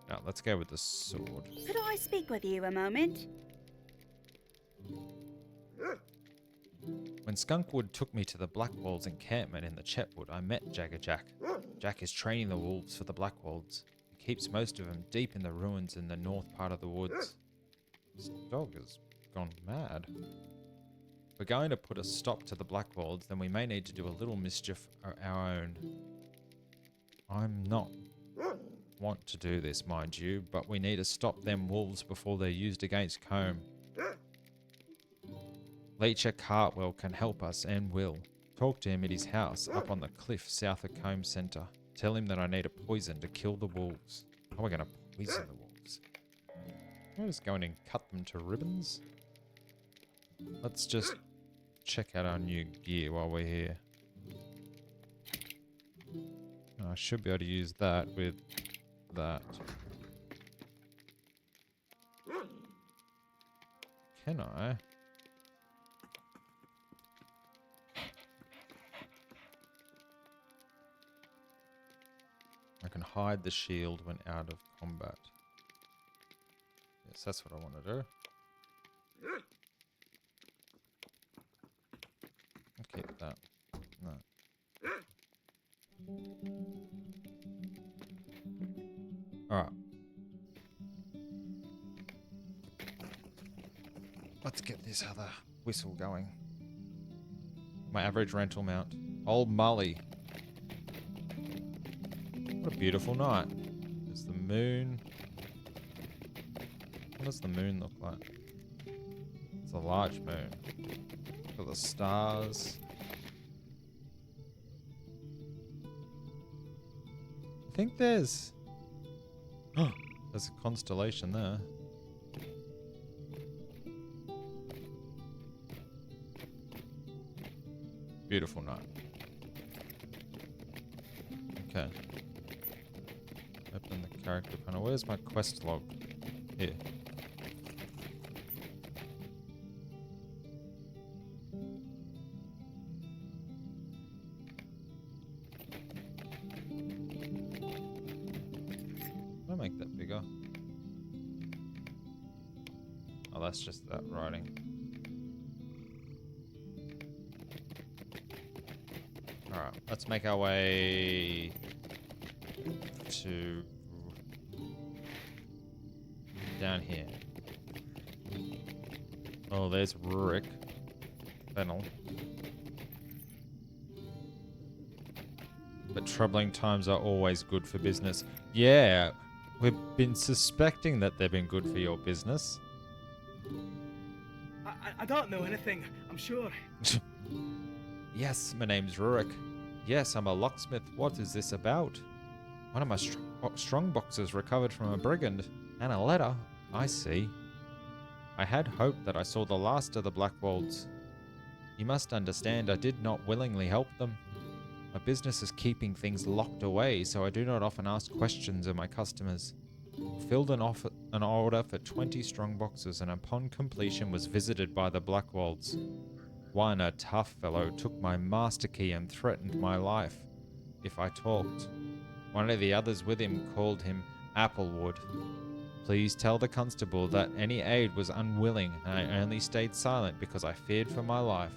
Now, let's go with the sword. Could I speak with you a moment? When Skunkwood took me to the Blackwolds encampment in the Chetwood, I met Jagger Jack. Jack is training the wolves for the Blackwolds. He keeps most of them deep in the ruins in the north part of the woods. This dog has gone mad. If we're going to put a stop to the Blackwolds, then we may need to do a little mischief of our own. I'm not want to do this, mind you, but we need to stop them wolves before they're used against Combe. Leecher Cartwell can help us and will. Talk to him at his house up on the cliff south of Combe Centre. Tell him that I need a poison to kill the wolves. How are we going to poison the wolves? We're just going and cut them to ribbons. Let's just check out our new gear while we're here. I should be able to use that with that. can I? I can hide the shield when out of combat. Yes, that's what I want to do. I'll keep that. No. Alright. Let's get this other whistle going. My average rental mount. Old Molly. What a beautiful night. There's the moon. What does the moon look like? It's a large moon. Look at the stars. I think there's a constellation there. Beautiful night. Okay. Open the character panel. Where's my quest log? Here. I'll make that bigger. Oh, that's just that writing. Alright, let's make our way to down here. Oh, there's Rick. Fennel. But troubling times are always good for business. Yeah, we've been suspecting that they've been good for your business. I don't know anything, I'm sure. Yes, my name's Rurik. Yes, I'm a locksmith. What is this about? One of my strong boxes recovered from a brigand. And a letter. I see. I had hoped that I saw the last of the Blackwolds. You must understand I did not willingly help them. My business is keeping things locked away, so I do not often ask questions of my customers. Filled an order for 20 strong boxes, and upon completion was visited by the Blackwolds. One, a tough fellow, took my master key and threatened my life if I talked. One of the others with him called him Applewood. Please tell the constable that any aid was unwilling, and I only stayed silent because I feared for my life.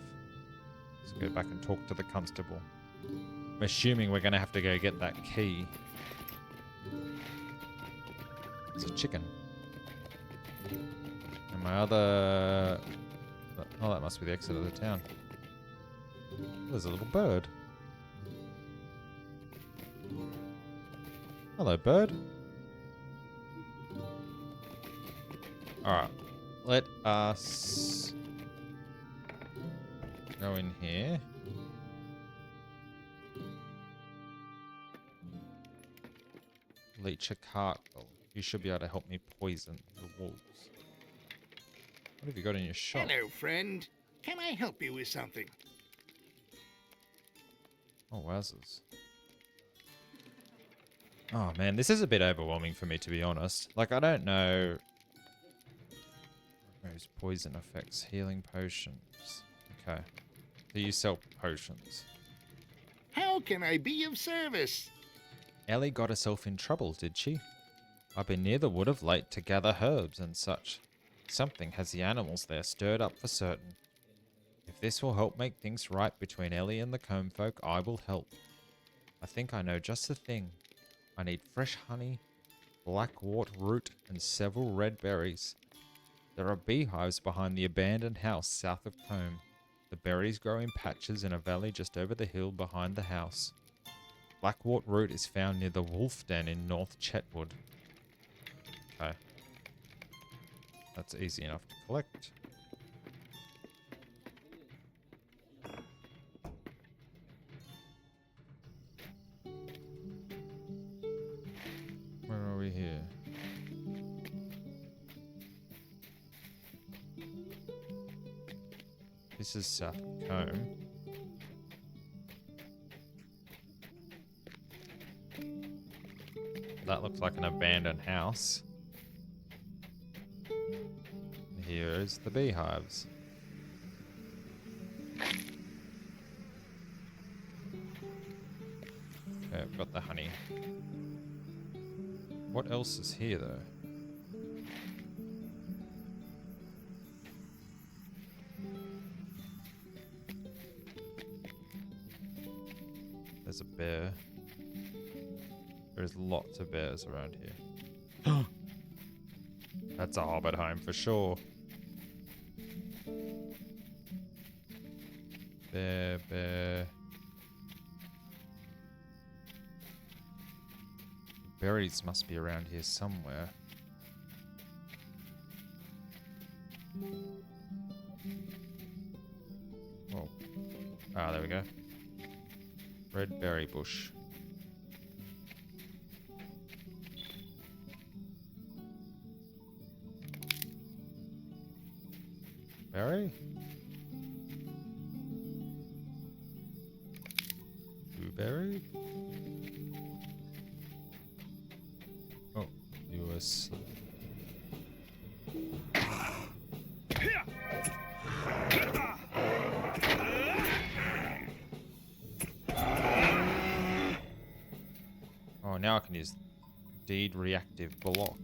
Let's go back and talk to the constable. I'm assuming we're going to have to go get that key. It's a chicken. And my other... Oh, that must be the exit of the town. There's a little bird. Hello, bird. Alright. Let us go in here. Leech a cart. Oh, you should be able to help me poison the wolves. What have you got in your shop? Hello, friend. Can I help you with something? Oh, wowzers. Oh, man, this is a bit overwhelming for me, to be honest. Like, I don't know... Where's poison effects? Healing potions. Okay. So you sell potions. How can I be of service? Ellie got herself in trouble, did she? I've been near the wood of late to gather herbs and such. Something has the animals there stirred up for certain. If this will help make things right between Ellie and the Combe folk, I will help. I think I know just the thing. I need fresh honey, blackwort root, and several red berries. There are beehives behind the abandoned house south of Combe. The berries grow in patches in a valley just over the hill behind the house. Blackwort root is found near the wolf den in North Chetwood. Okay. That's easy enough to collect. Where are we here? This is South Combe. That looks like an abandoned house. here is the beehives. Okay, I've got the honey. What else is here, though? There's a bear. There's lots of bears around here. That's a hobbit home for sure. Bear, bear. Berries must be around here somewhere. Oh. Ah, there we go. Red berry bush. Berry? Blueberry? Oh, US. Oh, now I can use deed reactive block.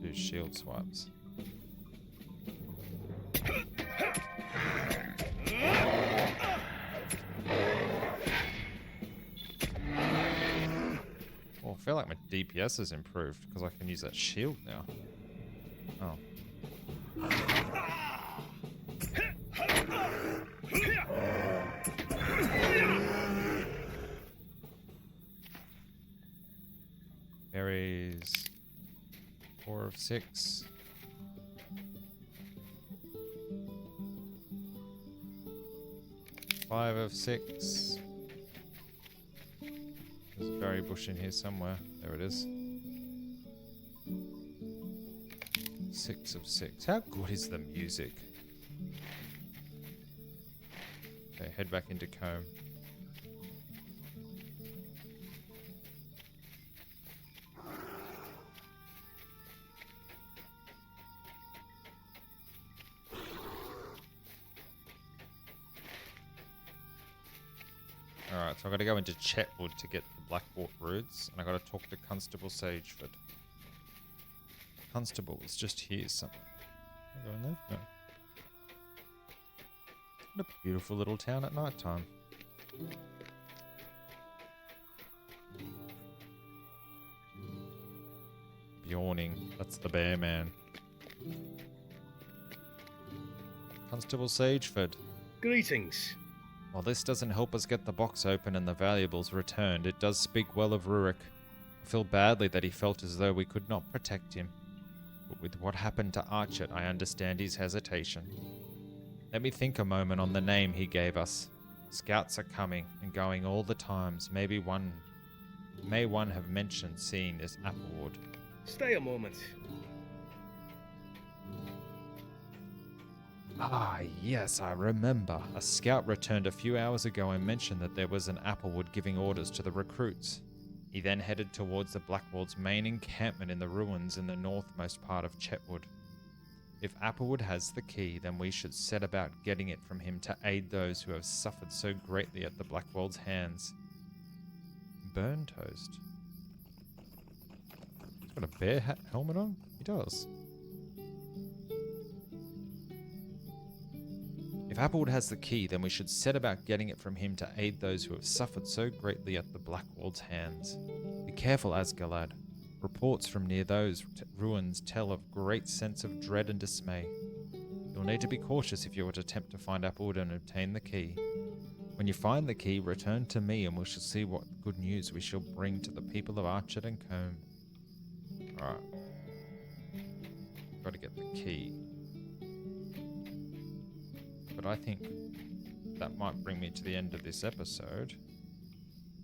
Do shield swipes. Oh, I feel like my DPS has improved because I can use that shield now. Oh. Berries. 4 of 6. Five of 6. There's a berry bush in here somewhere. There it is. 6 of 6. How good is the music? Okay, head back into Combe. Alright, so I've got to go into Chetwood to get the Blackwort roots, and I've got to talk to Constable Sageford. Constable is just here somewhere. Can I go in there? No. What a beautiful little town at night time. Yawning. That's the bear man. Constable Sageford. Greetings. While this doesn't help us get the box open and the valuables returned, it does speak well of Rurik. I feel badly that he felt as though we could not protect him. But with what happened to Archett, I understand his hesitation. Let me think a moment on the name he gave us. Scouts are coming and going all the times. May one have mentioned seeing this Applewood. Stay a moment. Ah, yes, I remember. A scout returned a few hours ago and mentioned that there was an Applewood giving orders to the recruits. He then headed towards the Blackwald's main encampment in the ruins in the northmost part of Chetwood. If Applewood has the key, then we should set about getting it from him to aid those who have suffered so greatly at the Blackwald's hands. Burn toast. He's got a bear hat helmet on? He does. If Applewood has the key, then we should set about getting it from him to aid those who have suffered so greatly at the Blackwald's hands. Be careful, Asgalad. Reports from near those ruins tell of great sense of dread and dismay. You'll need to be cautious if you were to attempt to find Applewood and obtain the key. When you find the key, return to me and we shall see what good news we shall bring to the people of Archett and Combe. Alright. Got to get the key. But I think that might bring me to the end of this episode.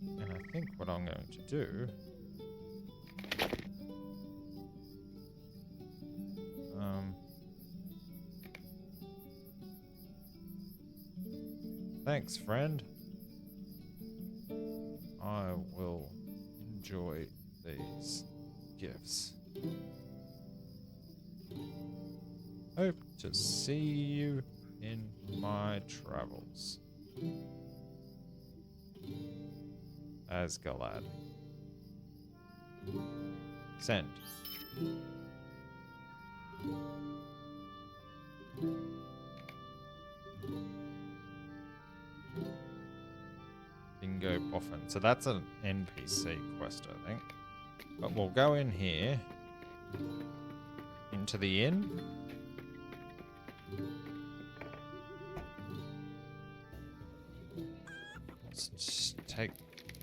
And I think what I'm going to do... Thanks, friend. I will enjoy these gifts. Hope to see you in my travels. As Galad. Send. Bingo Boffin. So that's an NPC quest, I think. But we'll go in here. Into the inn. Let's just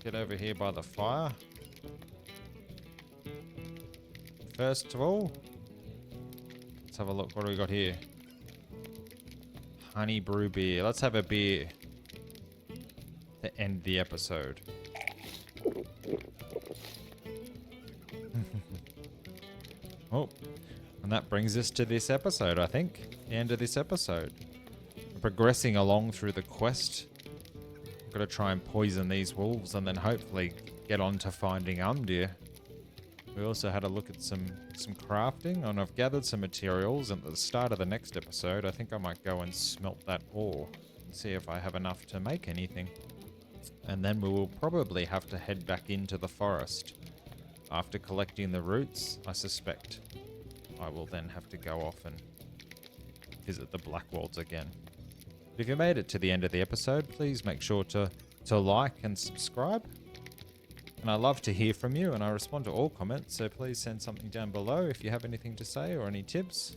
get over here by the fire. First of all, let's have a look. What do we got here? Honey brew beer. Let's have a beer to end the episode. Oh, and that brings us to this episode, I think. The end of this episode. We're progressing along through the quest. I've got to try and poison these wolves and then hopefully get on to finding Umdir. We also had a look at some crafting, and I've gathered some materials. And at the start of the next episode, I think I might go and smelt that ore and see if I have enough to make anything. And then we will probably have to head back into the forest. After collecting the roots, I suspect I will then have to go off and visit the Blackwolds again. If you made it to the end of the episode, please make sure to like and subscribe. And I love to hear from you, and I respond to all comments, so please send something down below if you have anything to say or any tips.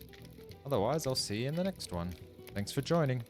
Otherwise, I'll see you in the next one. Thanks for joining.